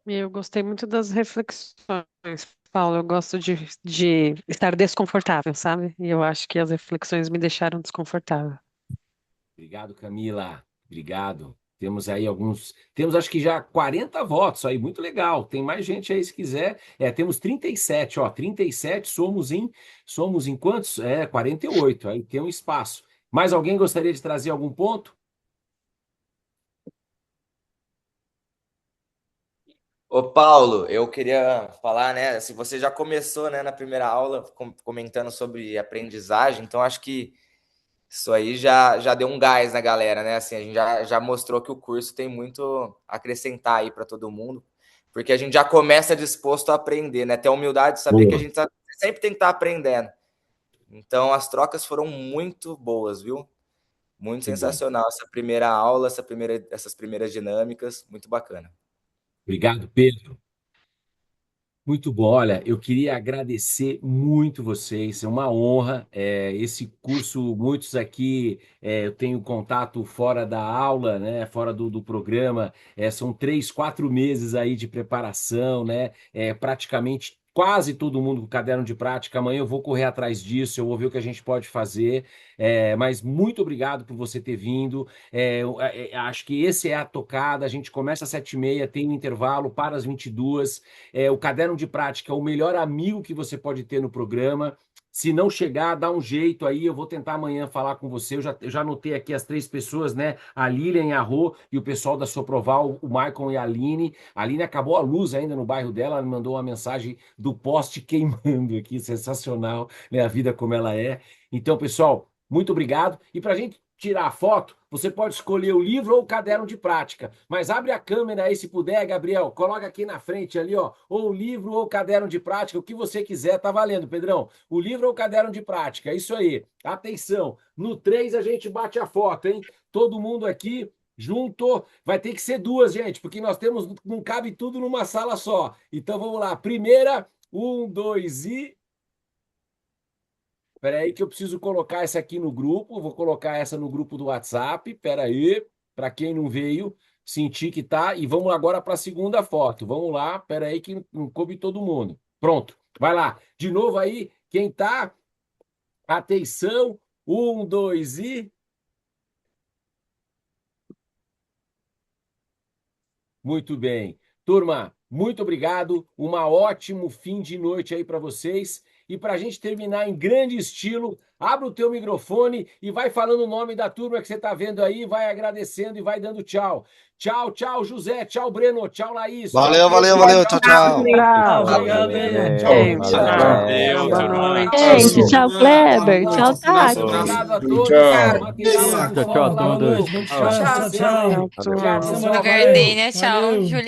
Eu gostei muito das reflexões, Paulo. Eu gosto de estar desconfortável, sabe? E eu acho que as reflexões me deixaram desconfortável.
Obrigado, Camila. Obrigado. Temos aí temos acho que já 40 votos aí, muito legal. Tem mais gente aí se quiser. Temos 37, ó, 37, somos em quantos? 48, aí tem um espaço. Mais alguém gostaria de trazer algum ponto?
Ô Paulo, eu queria falar, né? Se você já começou, né, na primeira aula comentando sobre aprendizagem, então acho que isso aí já deu um gás na galera, né? Assim, a gente já mostrou que o curso tem muito a acrescentar aí para todo mundo, porque a gente já começa disposto a aprender, né? Ter a humildade de saber que a gente sempre tem que estar aprendendo. Então, as trocas foram muito boas, viu? Muito sensacional essa primeira aula, essas primeiras dinâmicas, muito bacana.
Obrigado, Pedro. Muito bom. Olha, eu queria agradecer muito vocês, é uma honra. Esse curso, muitos aqui eu tenho contato fora da aula, né? Fora do programa. São 3, 4 meses aí de preparação, né? Praticamente quase todo mundo com caderno de prática. Amanhã eu vou correr atrás disso, eu vou ver o que a gente pode fazer. Mas muito obrigado por você ter vindo. Acho que esse é a tocada. A gente começa às 7h30, tem um intervalo para as 22h. O caderno de prática é o melhor amigo que você pode ter no programa. Se não chegar, dá um jeito aí. Eu vou tentar amanhã falar com você. Eu já anotei aqui as 3 pessoas, né? A Lilian, a Rô e o pessoal da Soproval, o Maicon e a Aline. A Aline acabou a luz ainda no bairro dela. Ela me mandou uma mensagem do poste queimando aqui. Sensacional, né? A vida como ela é. Então, pessoal, muito obrigado. E para a gente tirar foto, você pode escolher o livro ou o caderno de prática. Mas abre a câmera aí, se puder, Gabriel. Coloca aqui na frente ali, ó, ou o livro ou o caderno de prática, o que você quiser, tá valendo, Pedrão. O livro ou o caderno de prática, isso aí. Atenção, no 3 a gente bate a foto, hein? Todo mundo aqui junto. Vai ter que ser 2, gente, porque nós temos, não cabe tudo numa sala só. Então vamos lá. Primeira, 1, 2 e... Espera aí que eu preciso colocar essa aqui no grupo. Vou colocar essa no grupo do WhatsApp. Espera aí, para quem não veio, sentir que tá. E vamos agora para a segunda foto. Vamos lá, espera aí que não coube todo mundo. Pronto, vai lá. De novo aí, quem tá? Atenção, 1, 2 e... Muito bem. Turma, muito obrigado. Um ótimo fim de noite aí para vocês. E para a gente terminar em grande estilo, abre o teu microfone e vai falando o nome da turma que você está vendo aí, vai agradecendo e vai dando tchau. Tchau, tchau, José. Tchau, Breno. Tchau, Laís.
Valeu,
Tchau,
valeu, valeu. Tchau, tchau.
Boa noite. Gente, tchau, Kleber. Tchau, Tati.
Obrigado a todos.
Tchau, tchau, a turma 2.
Tchau, tchau.
Tchau, Gardênia. Tchau, Juliana.